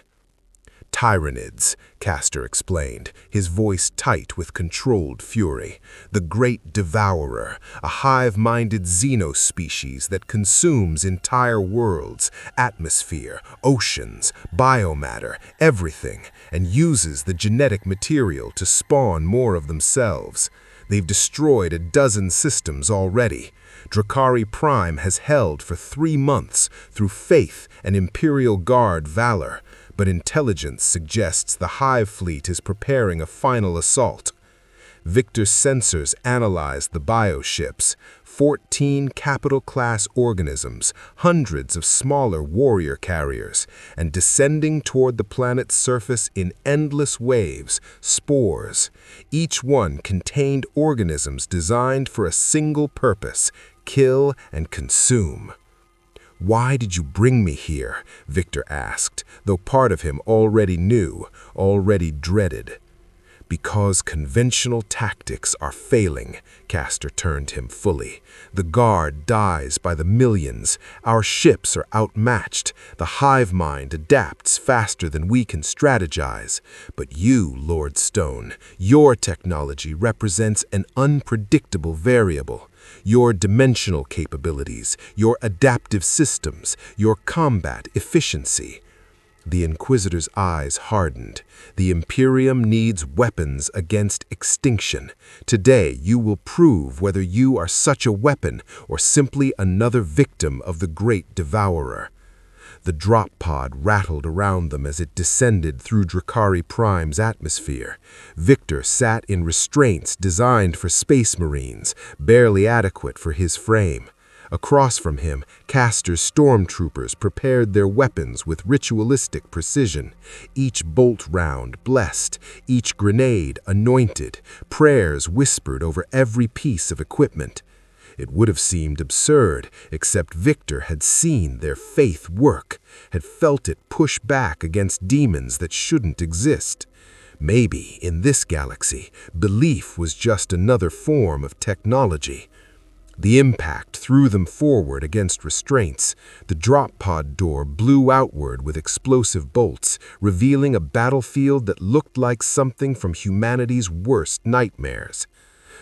"Tyranids," Castor explained, his voice tight with controlled fury. "The great devourer, a hive-minded xenospecies that consumes entire worlds, atmosphere, oceans, biomatter, everything, and uses the genetic material to spawn more of themselves. They've destroyed a dozen systems already. Drakari Prime has held for 3 months through faith and Imperial Guard valor, but intelligence suggests the Hive fleet is preparing a final assault." Victor's sensors analyzed the bioships, 14 capital-class organisms, hundreds of smaller warrior carriers, and descending toward the planet's surface in endless waves, spores. Each one contained organisms designed for a single purpose: kill and consume. "Why did you bring me here?" Victor asked, though part of him already knew, already dreaded. "Because conventional tactics are failing," Castor turned him fully. "The Guard dies by the millions. Our ships are outmatched. The hive mind adapts faster than we can strategize. But you, Lord Stone, your technology represents an unpredictable variable. Your dimensional capabilities, your adaptive systems, your combat efficiency." The Inquisitor's eyes hardened. "The Imperium needs weapons against extinction. Today you will prove whether you are such a weapon or simply another victim of the Great Devourer." The drop pod rattled around them as it descended through Drakari Prime's atmosphere. Victor sat in restraints designed for space marines, barely adequate for his frame. Across from him, Castor's stormtroopers prepared their weapons with ritualistic precision, each bolt round blessed, each grenade anointed, prayers whispered over every piece of equipment. It would have seemed absurd, except Victor had seen their faith work, had felt it push back against demons that shouldn't exist. Maybe, in this galaxy, belief was just another form of technology. The impact threw them forward against restraints. The drop pod door blew outward with explosive bolts, revealing a battlefield that looked like something from humanity's worst nightmares.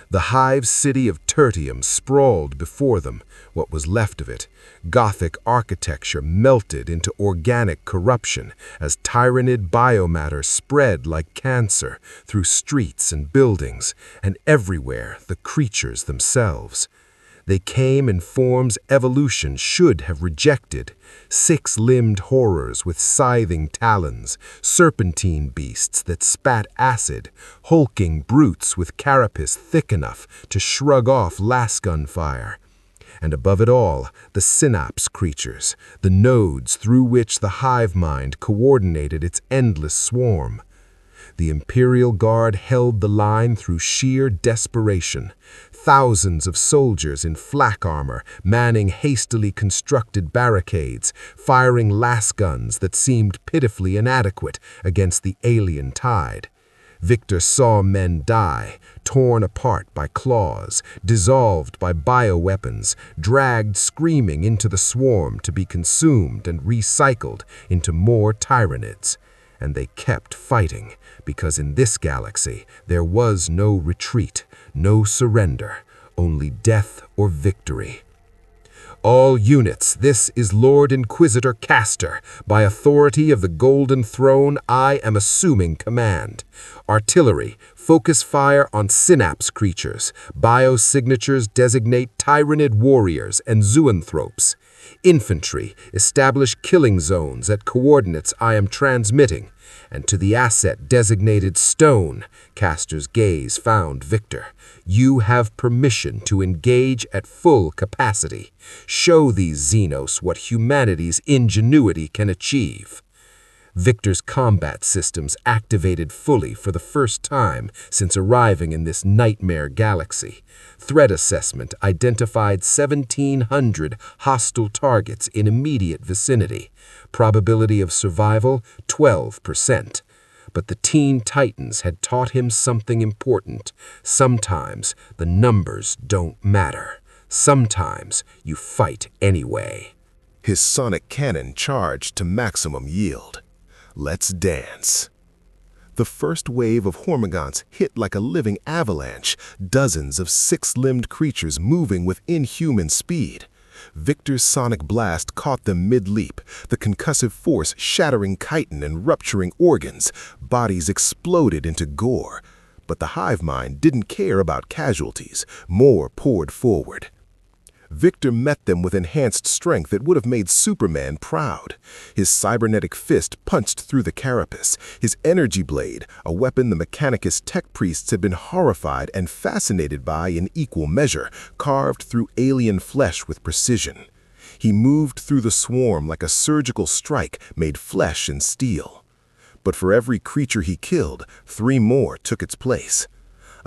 The hive city of Tertium sprawled before them, what was left of it. Gothic architecture melted into organic corruption as Tyranid biomatter spread like cancer through streets and buildings, and everywhere the creatures themselves. They came in forms evolution should have rejected: 6-limbed horrors with scything talons, serpentine beasts that spat acid, hulking brutes with carapace thick enough to shrug off lasgun fire. And above it all, the synapse creatures, the nodes through which the hive mind coordinated its endless swarm. The Imperial Guard held the line through sheer desperation. Thousands of soldiers in flak armor manning hastily constructed barricades, firing lasguns that seemed pitifully inadequate against the alien tide. Victor saw men die, torn apart by claws, dissolved by bioweapons, dragged screaming into the swarm to be consumed and recycled into more Tyranids. And they kept fighting, because in this galaxy there was no retreat, no surrender, only death or victory. All units, this is Lord Inquisitor Castor. By authority of the Golden Throne, I am assuming command. Artillery, focus fire on synapse creatures. Biosignatures designate Tyranid warriors and zoanthropes. Infantry, establish killing zones at coordinates I am transmitting. And to the asset designated Stone, Castor's gaze found Victor. You have permission to engage at full capacity. Show these Xenos what humanity's ingenuity can achieve. Victor's combat systems activated fully for the first time since arriving in this nightmare galaxy. Threat assessment identified 1,700 hostile targets in immediate vicinity. Probability of survival, 12%. But the Teen Titans had taught him something important. Sometimes the numbers don't matter. Sometimes you fight anyway. His sonic cannon charged to maximum yield. Let's dance. The first wave of hormagaunts hit like a living avalanche, dozens of six-limbed creatures moving with inhuman speed. Victor's sonic blast caught them mid-leap, the concussive force shattering chitin and rupturing organs. Bodies exploded into gore. But the hive mind didn't care about casualties. More poured forward. Victor met them with enhanced strength that would have made Superman proud. His cybernetic fist punched through the carapace. His energy blade, a weapon the Mechanicus tech priests had been horrified and fascinated by in equal measure, carved through alien flesh with precision. He moved through the swarm like a surgical strike made flesh and steel. But for every creature he killed, 3 more took its place.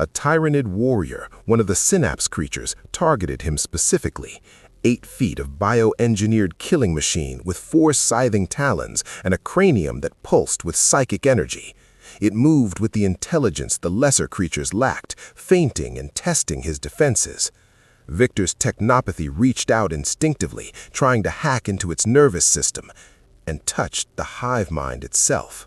A Tyranid warrior, one of the synapse creatures, targeted him specifically. 8 feet of bioengineered killing machine with 4 scything talons and a cranium that pulsed with psychic energy. It moved with the intelligence the lesser creatures lacked, feinting and testing his defenses. Victor's technopathy reached out instinctively, trying to hack into its nervous system, and touched the hive mind itself.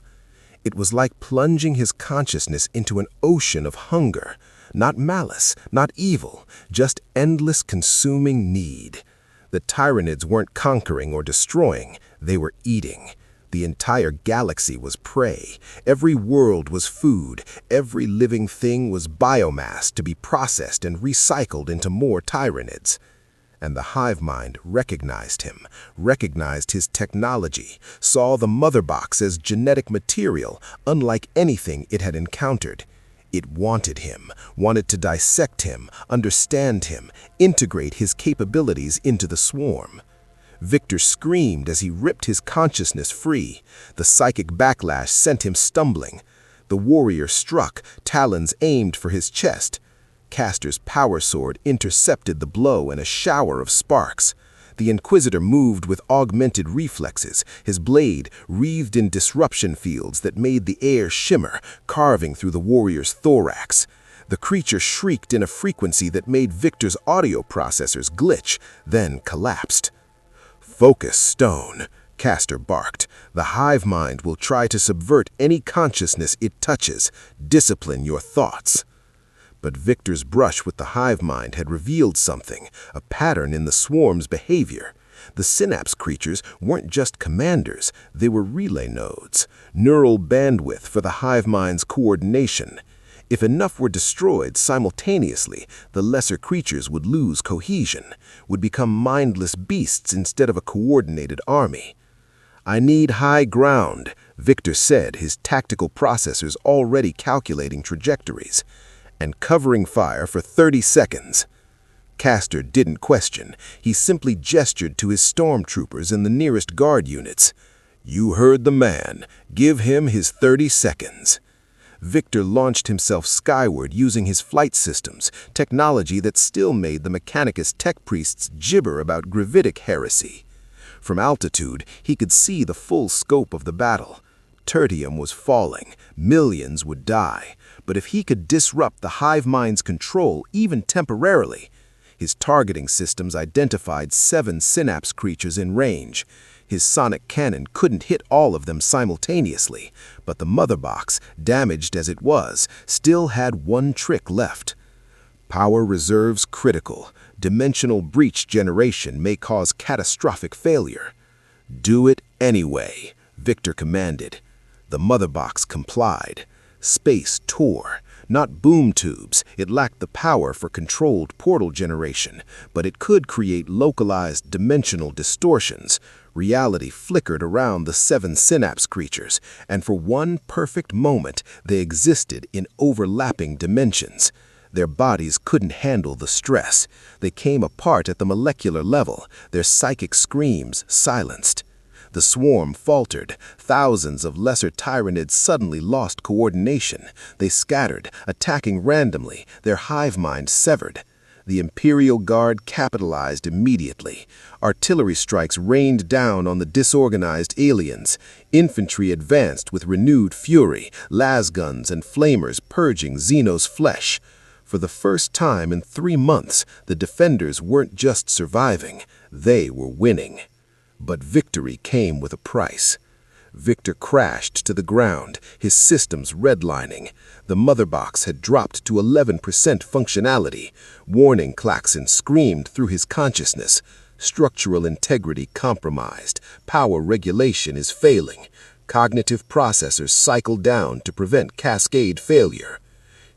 It was like plunging his consciousness into an ocean of hunger. Not malice, not evil, just endless consuming need. The Tyranids weren't conquering or destroying, they were eating. The entire galaxy was prey. Every world was food. Every living thing was biomass to be processed and recycled into more Tyranids. And the hive mind recognized him, recognized his technology, saw the mother box as genetic material, unlike anything it had encountered. It wanted him, wanted to dissect him, understand him, integrate his capabilities into the swarm. Victor screamed as he ripped his consciousness free. The psychic backlash sent him stumbling. The warrior struck, talons aimed for his chest. Castor's power sword intercepted the blow in a shower of sparks. The Inquisitor moved with augmented reflexes, his blade wreathed in disruption fields that made the air shimmer, carving through the warrior's thorax. The creature shrieked in a frequency that made Victor's audio processors glitch, then collapsed. "Focus, Stone," Castor barked. "The hive mind will try to subvert any consciousness it touches. Discipline your thoughts." But Victor's brush with the hive mind had revealed something, a pattern in the swarm's behavior. The synapse creatures weren't just commanders, they were relay nodes, neural bandwidth for the hive mind's coordination. If enough were destroyed simultaneously, the lesser creatures would lose cohesion, would become mindless beasts instead of a coordinated army. "I need high ground," Victor said, his tactical processors already calculating trajectories. "And covering fire for 30 seconds. Castor didn't question. He simply gestured to his stormtroopers and the nearest guard units. "You heard the man. Give him his 30 seconds. Victor launched himself skyward using his flight systems, technology that still made the Mechanicus tech priests gibber about gravitic heresy. From altitude, he could see the full scope of the battle. Tertium was falling. Millions would die. But if he could disrupt the hive mind's control, even temporarily, his targeting systems identified 7 synapse creatures in range. His sonic cannon couldn't hit all of them simultaneously, but the mother box, damaged as it was, still had one trick left. Power reserves critical. Dimensional breach generation may cause catastrophic failure. Do it anyway, Victor commanded. The mother box complied. Space tore. Not boom tubes, it lacked the power for controlled portal generation, but it could create localized dimensional distortions. Reality flickered around the 7 synapse creatures, and for one perfect moment they existed in overlapping dimensions. Their bodies couldn't handle the stress. They came apart at the molecular level, their psychic screams silenced. The swarm faltered. Thousands of lesser Tyranids suddenly lost coordination. They scattered, attacking randomly, their hive mind severed. The Imperial Guard capitalized immediately. Artillery strikes rained down on the disorganized aliens. Infantry advanced with renewed fury, lasguns and flamers purging Xeno's flesh. For the first time in 3 months, the defenders weren't just surviving, they were winning. But victory came with a price. Victor crashed to the ground, his systems redlining. The mother box had dropped to 11% functionality. Warning klaxons screamed through his consciousness. Structural integrity compromised. Power regulation is failing. Cognitive processors cycle down to prevent cascade failure.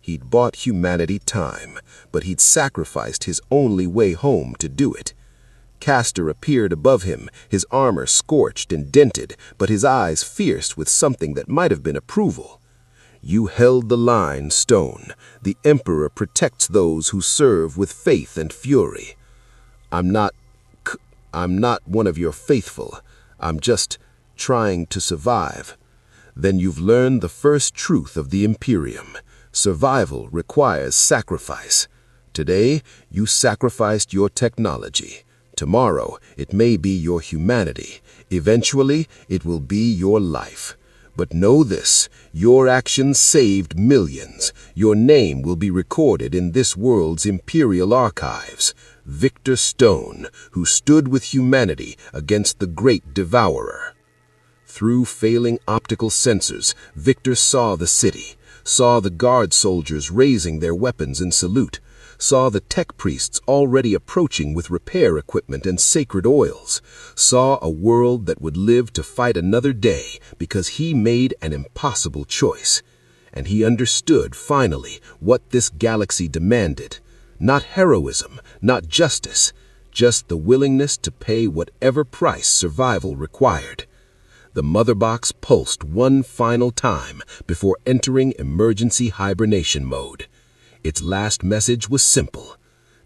He'd bought humanity time, but he'd sacrificed his only way home to do it. Castor appeared above him, his armor scorched and dented, but his eyes fierce with something that might have been approval. You held the line, Stone. The Emperor protects those who serve with faith and fury. I'm not one of your faithful. I'm just trying to survive. Then you've learned the first truth of the Imperium. Survival requires sacrifice. Today, you sacrificed your technology. Tomorrow, it may be your humanity. Eventually, it will be your life. But know this, your actions saved millions. Your name will be recorded in this world's imperial archives. Victor Stone, who stood with humanity against the great devourer. Through failing optical sensors, Victor saw the city, saw the guard soldiers raising their weapons in salute, saw the tech priests already approaching with repair equipment and sacred oils, saw a world that would live to fight another day because he made an impossible choice. And he understood, finally, what this galaxy demanded. Not heroism, not justice, just the willingness to pay whatever price survival required. The mother box pulsed one final time before entering emergency hibernation mode. Its last message was simple.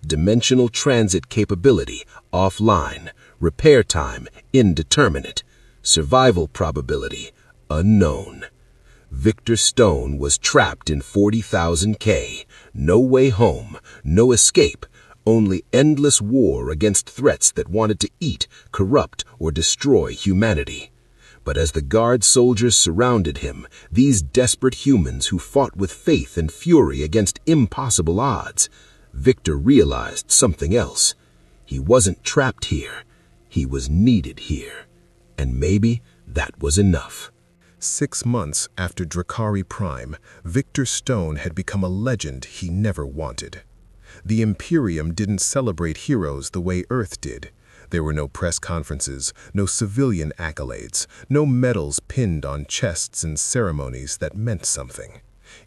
Dimensional transit capability offline. Repair time indeterminate. Survival probability unknown. Victor Stone was trapped in 40,000 K. No way home, no escape, only endless war against threats that wanted to eat, corrupt, or destroy humanity. But as the guard soldiers surrounded him, these desperate humans who fought with faith and fury against impossible odds, Victor realized something else. He wasn't trapped here. He was needed here. And maybe that was enough. 6 months after Drakari Prime, Victor Stone had become a legend he never wanted. The Imperium didn't celebrate heroes the way Earth did. There were no press conferences, no civilian accolades, no medals pinned on chests and ceremonies that meant something.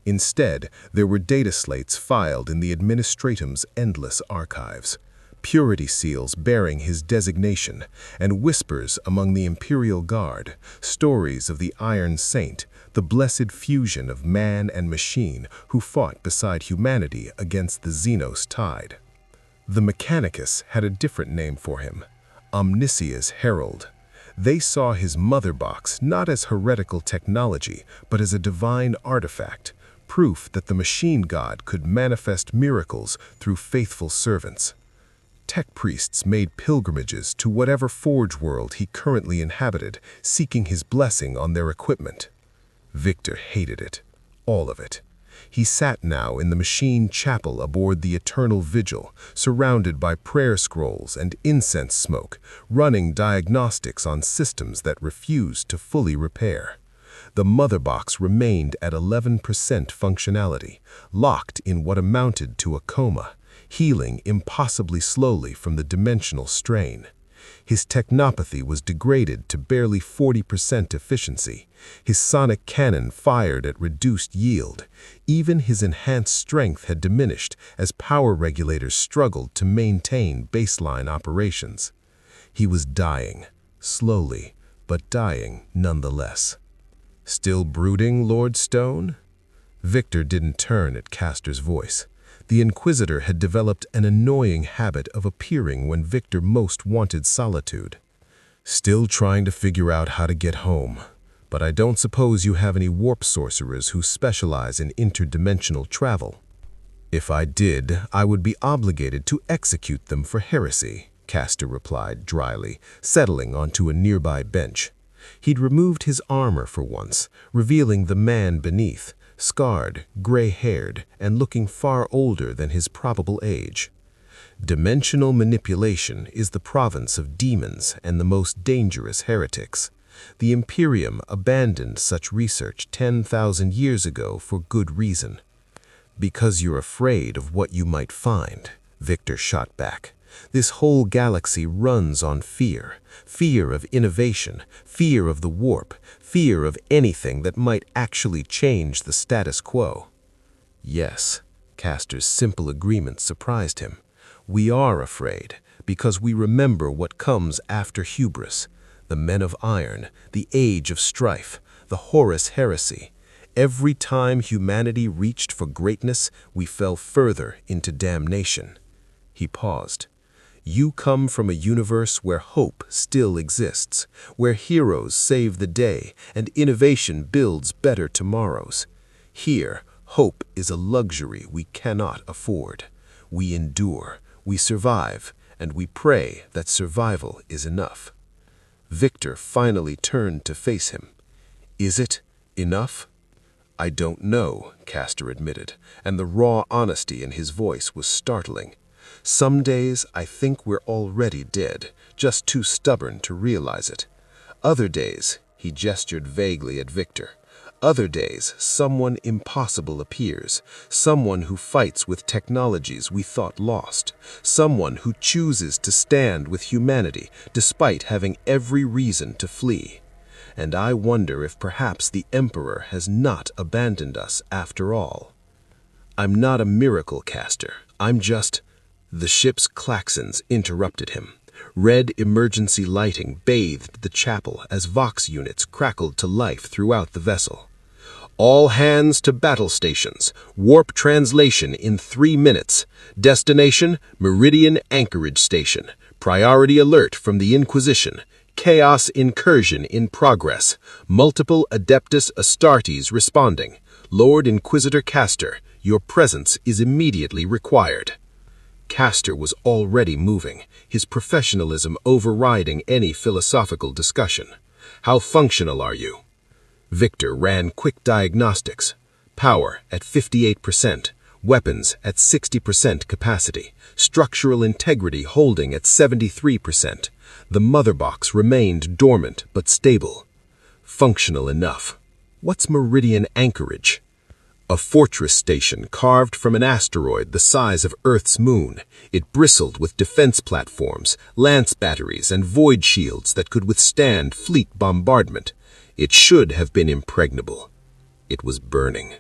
Instead, there were data slates filed in the Administratum's endless archives, purity seals bearing his designation, and whispers among the Imperial Guard, stories of the Iron Saint, the blessed fusion of man and machine who fought beside humanity against the Xenos tide. The Mechanicus had a different name for him, Omnisia's Herald. They saw his mother box not as heretical technology, but as a divine artifact, proof that the machine god could manifest miracles through faithful servants. Tech priests made pilgrimages to whatever forge world he currently inhabited, seeking his blessing on their equipment. Victor hated it, all of it. He sat now in the machine chapel aboard the Eternal Vigil, surrounded by prayer scrolls and incense smoke, running diagnostics on systems that refused to fully repair. The mother box remained at 11% functionality, locked in what amounted to a coma, healing impossibly slowly from the dimensional strain. His technopathy was degraded to barely 40% efficiency. His sonic cannon fired at reduced yield. Even his enhanced strength had diminished as power regulators struggled to maintain baseline operations. He was dying, slowly, but dying nonetheless. "Still brooding, Lord Stone?" Victor didn't turn at Castor's voice. The Inquisitor had developed an annoying habit of appearing when Victor most wanted solitude. "Still trying to figure out how to get home. But I don't suppose you have any warp sorcerers who specialize in interdimensional travel." "If I did, I would be obligated to execute them for heresy," Castor replied dryly, settling onto a nearby bench. He'd removed his armor for once, revealing the man beneath, scarred, gray-haired, and looking far older than his probable age. "Dimensional manipulation is the province of demons and the most dangerous heretics. The Imperium abandoned such research 10,000 years ago for good reason." "Because you're afraid of what you might find," Victor shot back. "This whole galaxy runs on fear. Fear of innovation, fear of the warp, fear of anything that might actually change the status quo." "Yes," Castor's simple agreement surprised him. "We are afraid, because we remember what comes after hubris. The Men of Iron, the Age of Strife, the Horus Heresy. Every time humanity reached for greatness, we fell further into damnation." He paused. "You come from a universe where hope still exists, where heroes save the day and innovation builds better tomorrows. Here, hope is a luxury we cannot afford. We endure, we survive, and we pray that survival is enough." Victor finally turned to face him. "Is it enough?" "I don't know," Castor admitted, and the raw honesty in his voice was startling. "Some days I think we're already dead, just too stubborn to realize it. Other days," he gestured vaguely at Victor, "other days someone impossible appears, someone who fights with technologies we thought lost, someone who chooses to stand with humanity despite having every reason to flee. And I wonder if perhaps the Emperor has not abandoned us after all." "I'm not a miracle caster. I'm just—" The ship's klaxons interrupted him. Red emergency lighting bathed the chapel as Vox units crackled to life throughout the vessel. "All hands to battle stations. Warp translation in 3 minutes. Destination, Meridian Anchorage Station. Priority alert from the Inquisition. Chaos incursion in progress. Multiple Adeptus Astartes responding. Lord Inquisitor Castor, your presence is immediately required." Castor was already moving, his professionalism overriding any philosophical discussion. "How functional are you?" Victor ran quick diagnostics. Power at 58%, weapons at 60% capacity, structural integrity holding at 73%. The mother box remained dormant but stable. Functional enough. What's Meridian Anchorage? A fortress station carved from an asteroid the size of Earth's moon. It bristled with defense platforms, lance batteries, and void shields that could withstand fleet bombardment. It should have been impregnable. It was burning.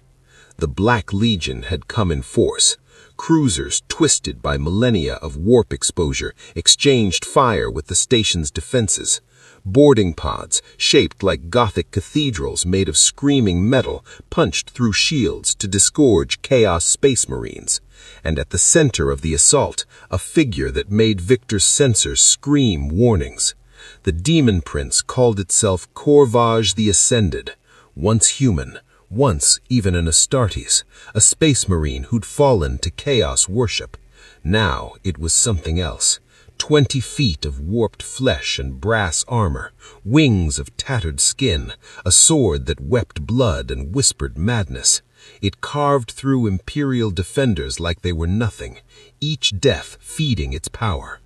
The Black Legion had come in force. Cruisers, twisted by millennia of warp exposure, exchanged fire with the station's defenses. Boarding pods, shaped like Gothic cathedrals made of screaming metal, punched through shields to disgorge Chaos Space Marines. And at the center of the assault, a figure that made Victor's sensors scream warnings. The Demon Prince called itself Corvage the Ascended, once human, once even an Astartes, a space marine who'd fallen to chaos worship. Now it was something else. 20 feet of warped flesh and brass armor, wings of tattered skin, a sword that wept blood and whispered madness. It carved through Imperial defenders like they were nothing, each death feeding its power.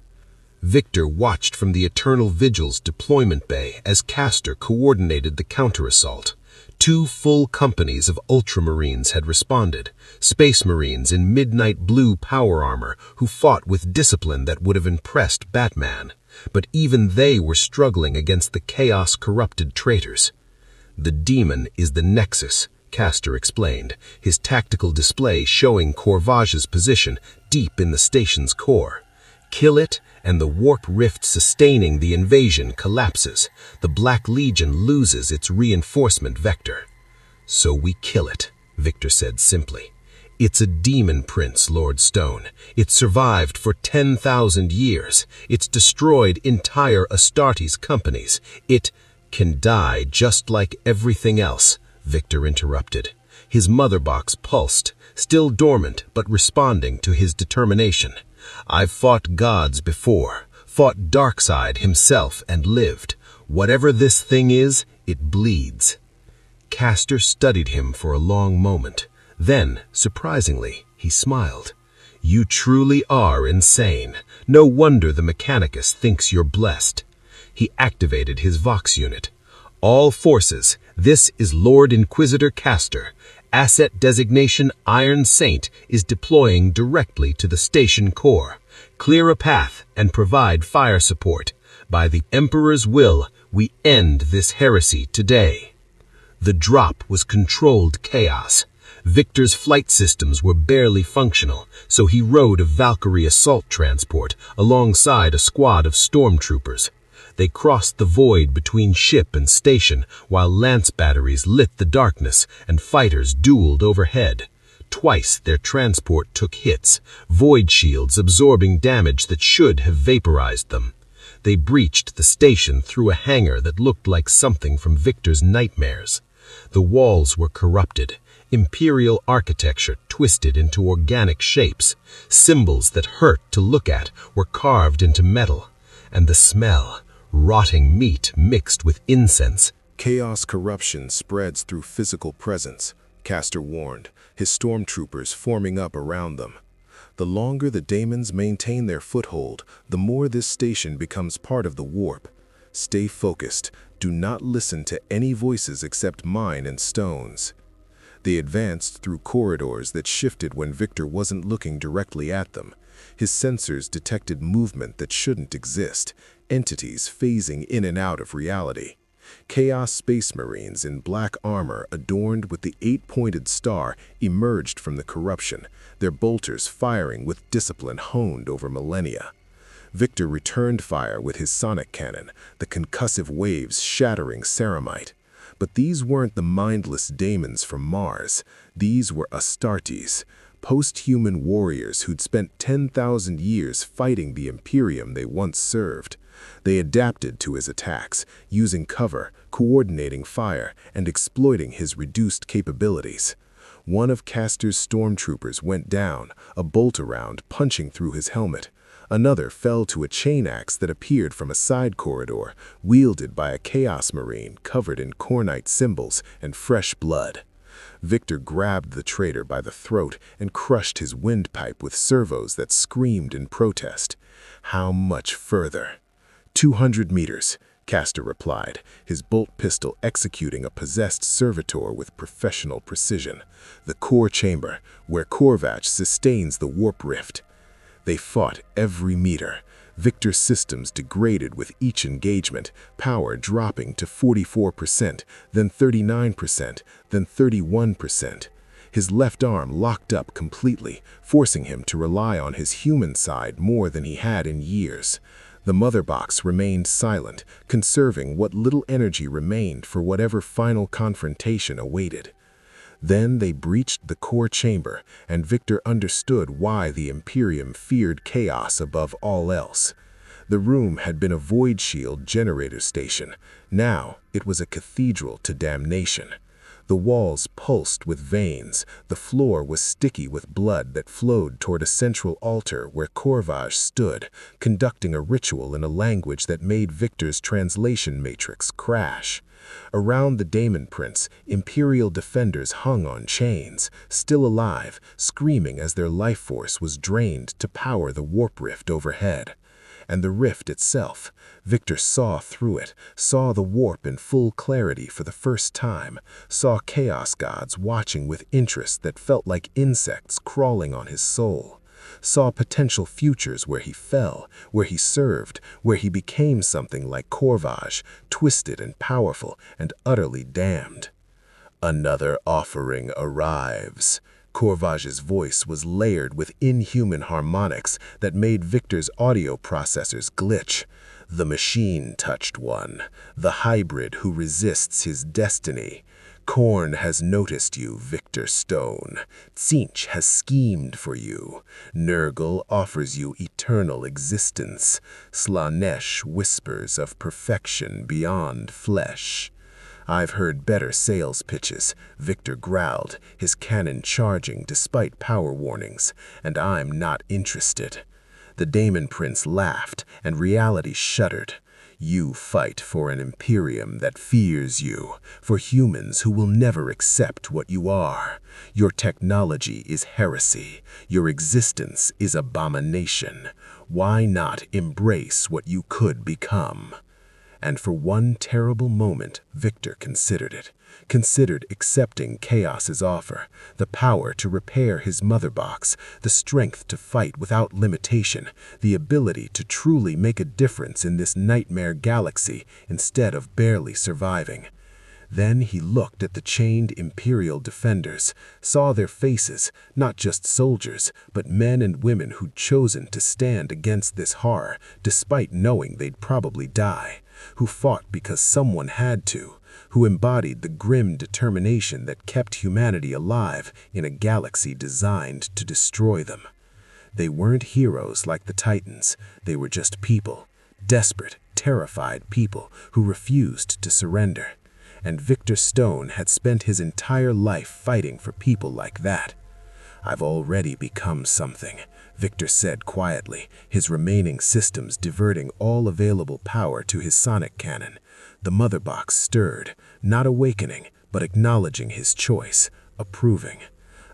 Victor watched from the Eternal Vigil's deployment bay as Castor coordinated the counter-assault. 2 full companies of Ultramarines had responded, Space Marines in midnight blue power armor who fought with discipline that would have impressed Batman. But even they were struggling against the chaos-corrupted traitors. "The demon is the Nexus," Castor explained, his tactical display showing Corvage's position deep in the station's core. "Kill it, and the warp rift sustaining the invasion collapses. The Black Legion loses its reinforcement vector." "So we kill it," Victor said simply. "It's a demon prince, Lord Stone. It survived for 10,000 years. It's destroyed entire Astartes companies. It can die just like everything else," Victor interrupted. His mother box pulsed, still dormant but responding to his determination. "I've fought gods before, fought Darkseid himself and lived. Whatever this thing is, it bleeds." Castor studied him for a long moment. Then, surprisingly, he smiled. "You truly are insane. No wonder the Mechanicus thinks you're blessed." He activated his Vox unit. "All forces, this is Lord Inquisitor Castor. Asset designation Iron Saint is deploying directly to the station core. Clear a path and provide fire support. By the Emperor's will, we end this heresy today." The drop was controlled chaos. Victor's flight systems were barely functional, so he rode a Valkyrie assault transport alongside a squad of stormtroopers. They crossed the void between ship and station while lance batteries lit the darkness and fighters dueled overhead. Twice their transport took hits, void shields absorbing damage that should have vaporized them. They breached the station through a hangar that looked like something from Victor's nightmares. The walls were corrupted, imperial architecture twisted into organic shapes. Symbols that hurt to look at were carved into metal. And the smell, rotting meat mixed with incense. Chaos corruption spreads through physical presence, Castor warned, his stormtroopers forming up around them. The longer the daemons maintain their foothold, the more this station becomes part of the warp. Stay focused. Do not listen to any voices except mine and Stone's. They advanced through corridors that shifted when Victor wasn't looking directly at them. His sensors detected movement that shouldn't exist, entities phasing in and out of reality. Chaos Space Marines in black armor adorned with the 8-pointed star emerged from the corruption, their bolters firing with discipline honed over millennia. Victor returned fire with his sonic cannon, the concussive waves shattering ceramite. But these weren't the mindless daemons from Mars. These were Astartes, post-human warriors who'd spent 10,000 years fighting the Imperium they once served. They adapted to his attacks, using cover, coordinating fire, and exploiting his reduced capabilities. One of Castor's stormtroopers went down, a bolt around punching through his helmet. Another fell to a chain axe that appeared from a side corridor, wielded by a Chaos Marine covered in Cornite symbols and fresh blood. Victor grabbed the traitor by the throat and crushed his windpipe with servos that screamed in protest. "How much further?" 200 meters, Castor replied, his bolt pistol executing a possessed servitor with professional precision. "The core chamber, where Corvage sustains the warp rift." They fought every meter. Victor's systems degraded with each engagement, power dropping to 44%, then 39%, then 31%. His left arm locked up completely, forcing him to rely on his human side more than he had in years. The mother box remained silent, conserving what little energy remained for whatever final confrontation awaited. Then they breached the core chamber, and Victor understood why the Imperium feared chaos above all else. The room had been a void shield generator station. Now it was a cathedral to damnation. The walls pulsed with veins, the floor was sticky with blood that flowed toward a central altar where Corvage stood, conducting a ritual in a language that made Victor's translation matrix crash. Around the Daemon Prince, Imperial defenders hung on chains, still alive, screaming as their life force was drained to power the warp rift overhead. And the rift itself, Victor saw through it, saw the warp in full clarity for the first time, saw chaos gods watching with interest that felt like insects crawling on his soul, saw potential futures where he fell, where he served, where he became something like Corvage, twisted and powerful and utterly damned. Another offering arrives. Corvage's voice was layered with inhuman harmonics that made Victor's audio processors glitch. The machine-touched one, the hybrid who resists his destiny. Korn has noticed you, Victor Stone. Tzeentch has schemed for you. Nurgle offers you eternal existence. Slaanesh whispers of perfection beyond flesh. I've heard better sales pitches, Victor growled, his cannon charging despite power warnings, and I'm not interested. The Daemon Prince laughed, and reality shuddered. You fight for an imperium that fears you, for humans who will never accept what you are. Your technology is heresy. Your existence is abomination. Why not embrace what you could become? And for one terrible moment, Victor considered it. Considered accepting Chaos's offer, the power to repair his mother box, the strength to fight without limitation, the ability to truly make a difference in this nightmare galaxy instead of barely surviving. Then he looked at the chained Imperial defenders, saw their faces, not just soldiers, but men and women who'd chosen to stand against this horror, despite knowing they'd probably die, who fought because someone had to, who embodied the grim determination that kept humanity alive in a galaxy designed to destroy them. They weren't heroes like the Titans, they were just people, desperate, terrified people who refused to surrender. And Victor Stone had spent his entire life fighting for people like that. I've already become something, Victor said quietly, his remaining systems diverting all available power to his sonic cannon. The mother box stirred, not awakening, but acknowledging his choice, approving.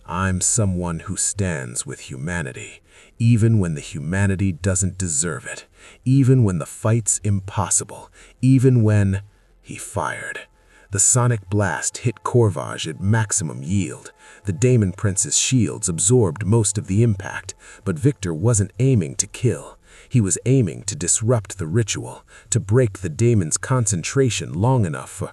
I'm someone who stands with humanity, even when the humanity doesn't deserve it, even when the fight's impossible, even when... He fired. The sonic blast hit Corvage at maximum yield. The Daemon Prince's shields absorbed most of the impact, but Victor wasn't aiming to kill. He was aiming to disrupt the ritual, to break the daemon's concentration long enough for...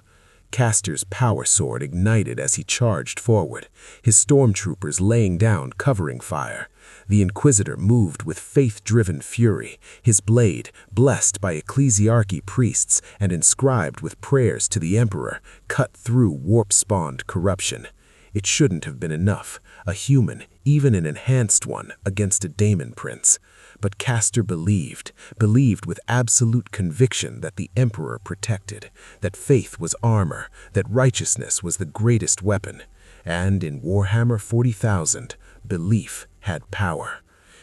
Castor's power sword ignited as he charged forward, his stormtroopers laying down covering fire. The Inquisitor moved with faith-driven fury, his blade, blessed by ecclesiarchy priests and inscribed with prayers to the Emperor, cut through warp-spawned corruption. It shouldn't have been enough, a human, even an enhanced one, against a Daemon Prince. But Castor believed with absolute conviction that the Emperor protected, that faith was armor, that righteousness was the greatest weapon. And in Warhammer 40,000, belief had power.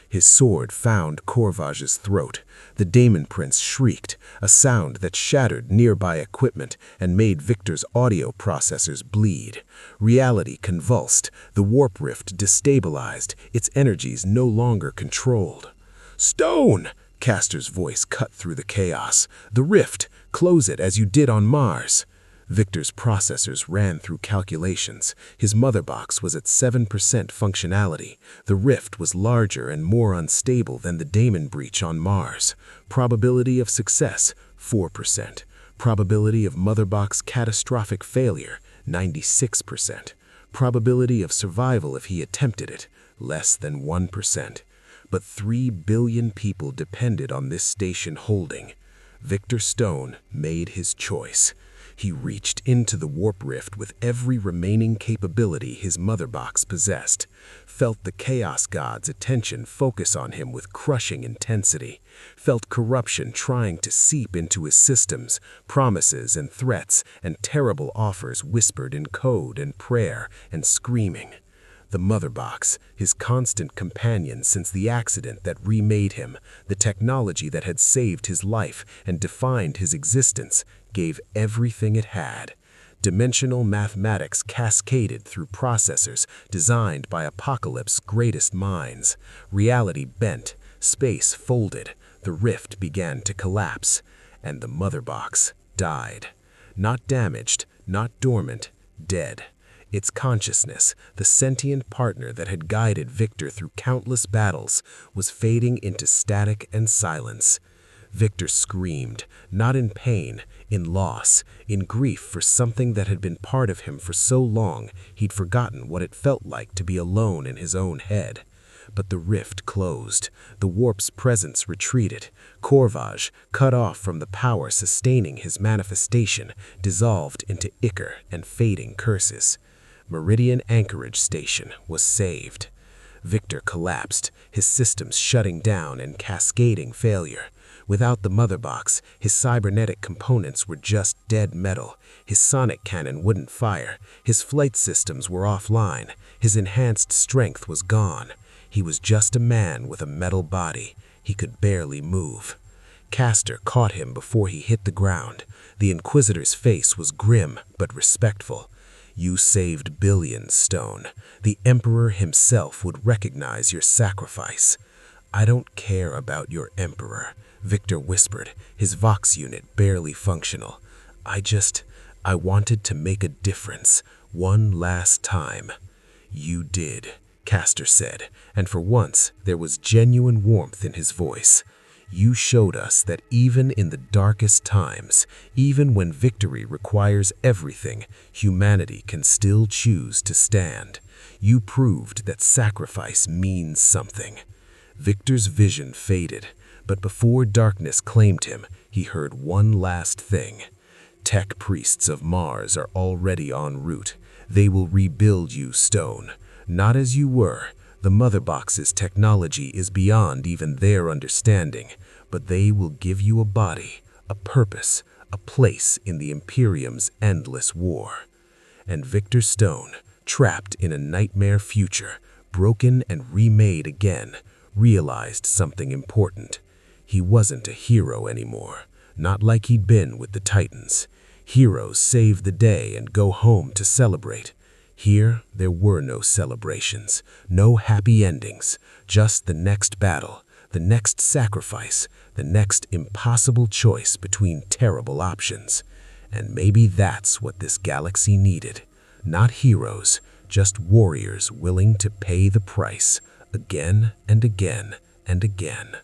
His sword found Corvage's throat. The Daemon Prince shrieked, a sound that shattered nearby equipment and made Victor's audio processors bleed. Reality convulsed, the warp rift destabilized, its energies no longer controlled. "Stone!" Castor's voice cut through the chaos. "The rift! Close it as you did on Mars." Victor's processors ran through calculations. His mother box was at 7% functionality. The rift was larger and more unstable than the daemon breach on Mars. Probability of success, 4%. Probability of mother box catastrophic failure, 96%. Probability of survival if he attempted it, less than 1%. But 3 billion people depended on this station holding. Victor Stone made his choice. He reached into the warp rift with every remaining capability his mother box possessed, felt the Chaos God's attention focus on him with crushing intensity, felt corruption trying to seep into his systems, promises and threats and terrible offers whispered in code and prayer and screaming. The mother box, his constant companion since the accident that remade him, the technology that had saved his life and defined his existence, gave everything it had. Dimensional mathematics cascaded through processors designed by Apocalypse's greatest minds. Reality bent, space folded. The rift began to collapse, and the mother box died. Not damaged, not dormant, dead. Its consciousness, the sentient partner that had guided Victor through countless battles, was fading into static and silence. Victor screamed, not in pain, in loss, in grief for something that had been part of him for so long he'd forgotten what it felt like to be alone in his own head. But the rift closed, the warp's presence retreated. Corvage, cut off from the power sustaining his manifestation, dissolved into ichor and fading curses. Meridian Anchorage Station was saved. Victor collapsed, his systems shutting down in cascading failure. Without the mother box, his cybernetic components were just dead metal. His sonic cannon wouldn't fire. His flight systems were offline. His enhanced strength was gone. He was just a man with a metal body. He could barely move. Castor caught him before he hit the ground. The Inquisitor's face was grim but respectful. You saved billions, Stone. The Emperor himself would recognize your sacrifice. I don't care about your Emperor, Victor whispered, his Vox unit barely functional. I wanted to make a difference, one last time. You did, Castor said, and for once there was genuine warmth in his voice. You showed us that even in the darkest times, even when victory requires everything, humanity can still choose to stand. You proved that sacrifice means something. Victor's vision faded, but before darkness claimed him, he heard one last thing. Tech priests of Mars are already en route. They will rebuild you, Stone. Not as you were. The Mother Box's technology is beyond even their understanding, but they will give you a body, a purpose, a place in the Imperium's endless war. And Victor Stone, trapped in a nightmare future, broken and remade again, realized something important. He wasn't a hero anymore, not like he'd been with the Titans. Heroes save the day and go home to celebrate. Here, there were no celebrations, no happy endings, just the next battle, the next sacrifice, the next impossible choice between terrible options. And maybe that's what this galaxy needed. Not heroes, just warriors willing to pay the price, again and again and again.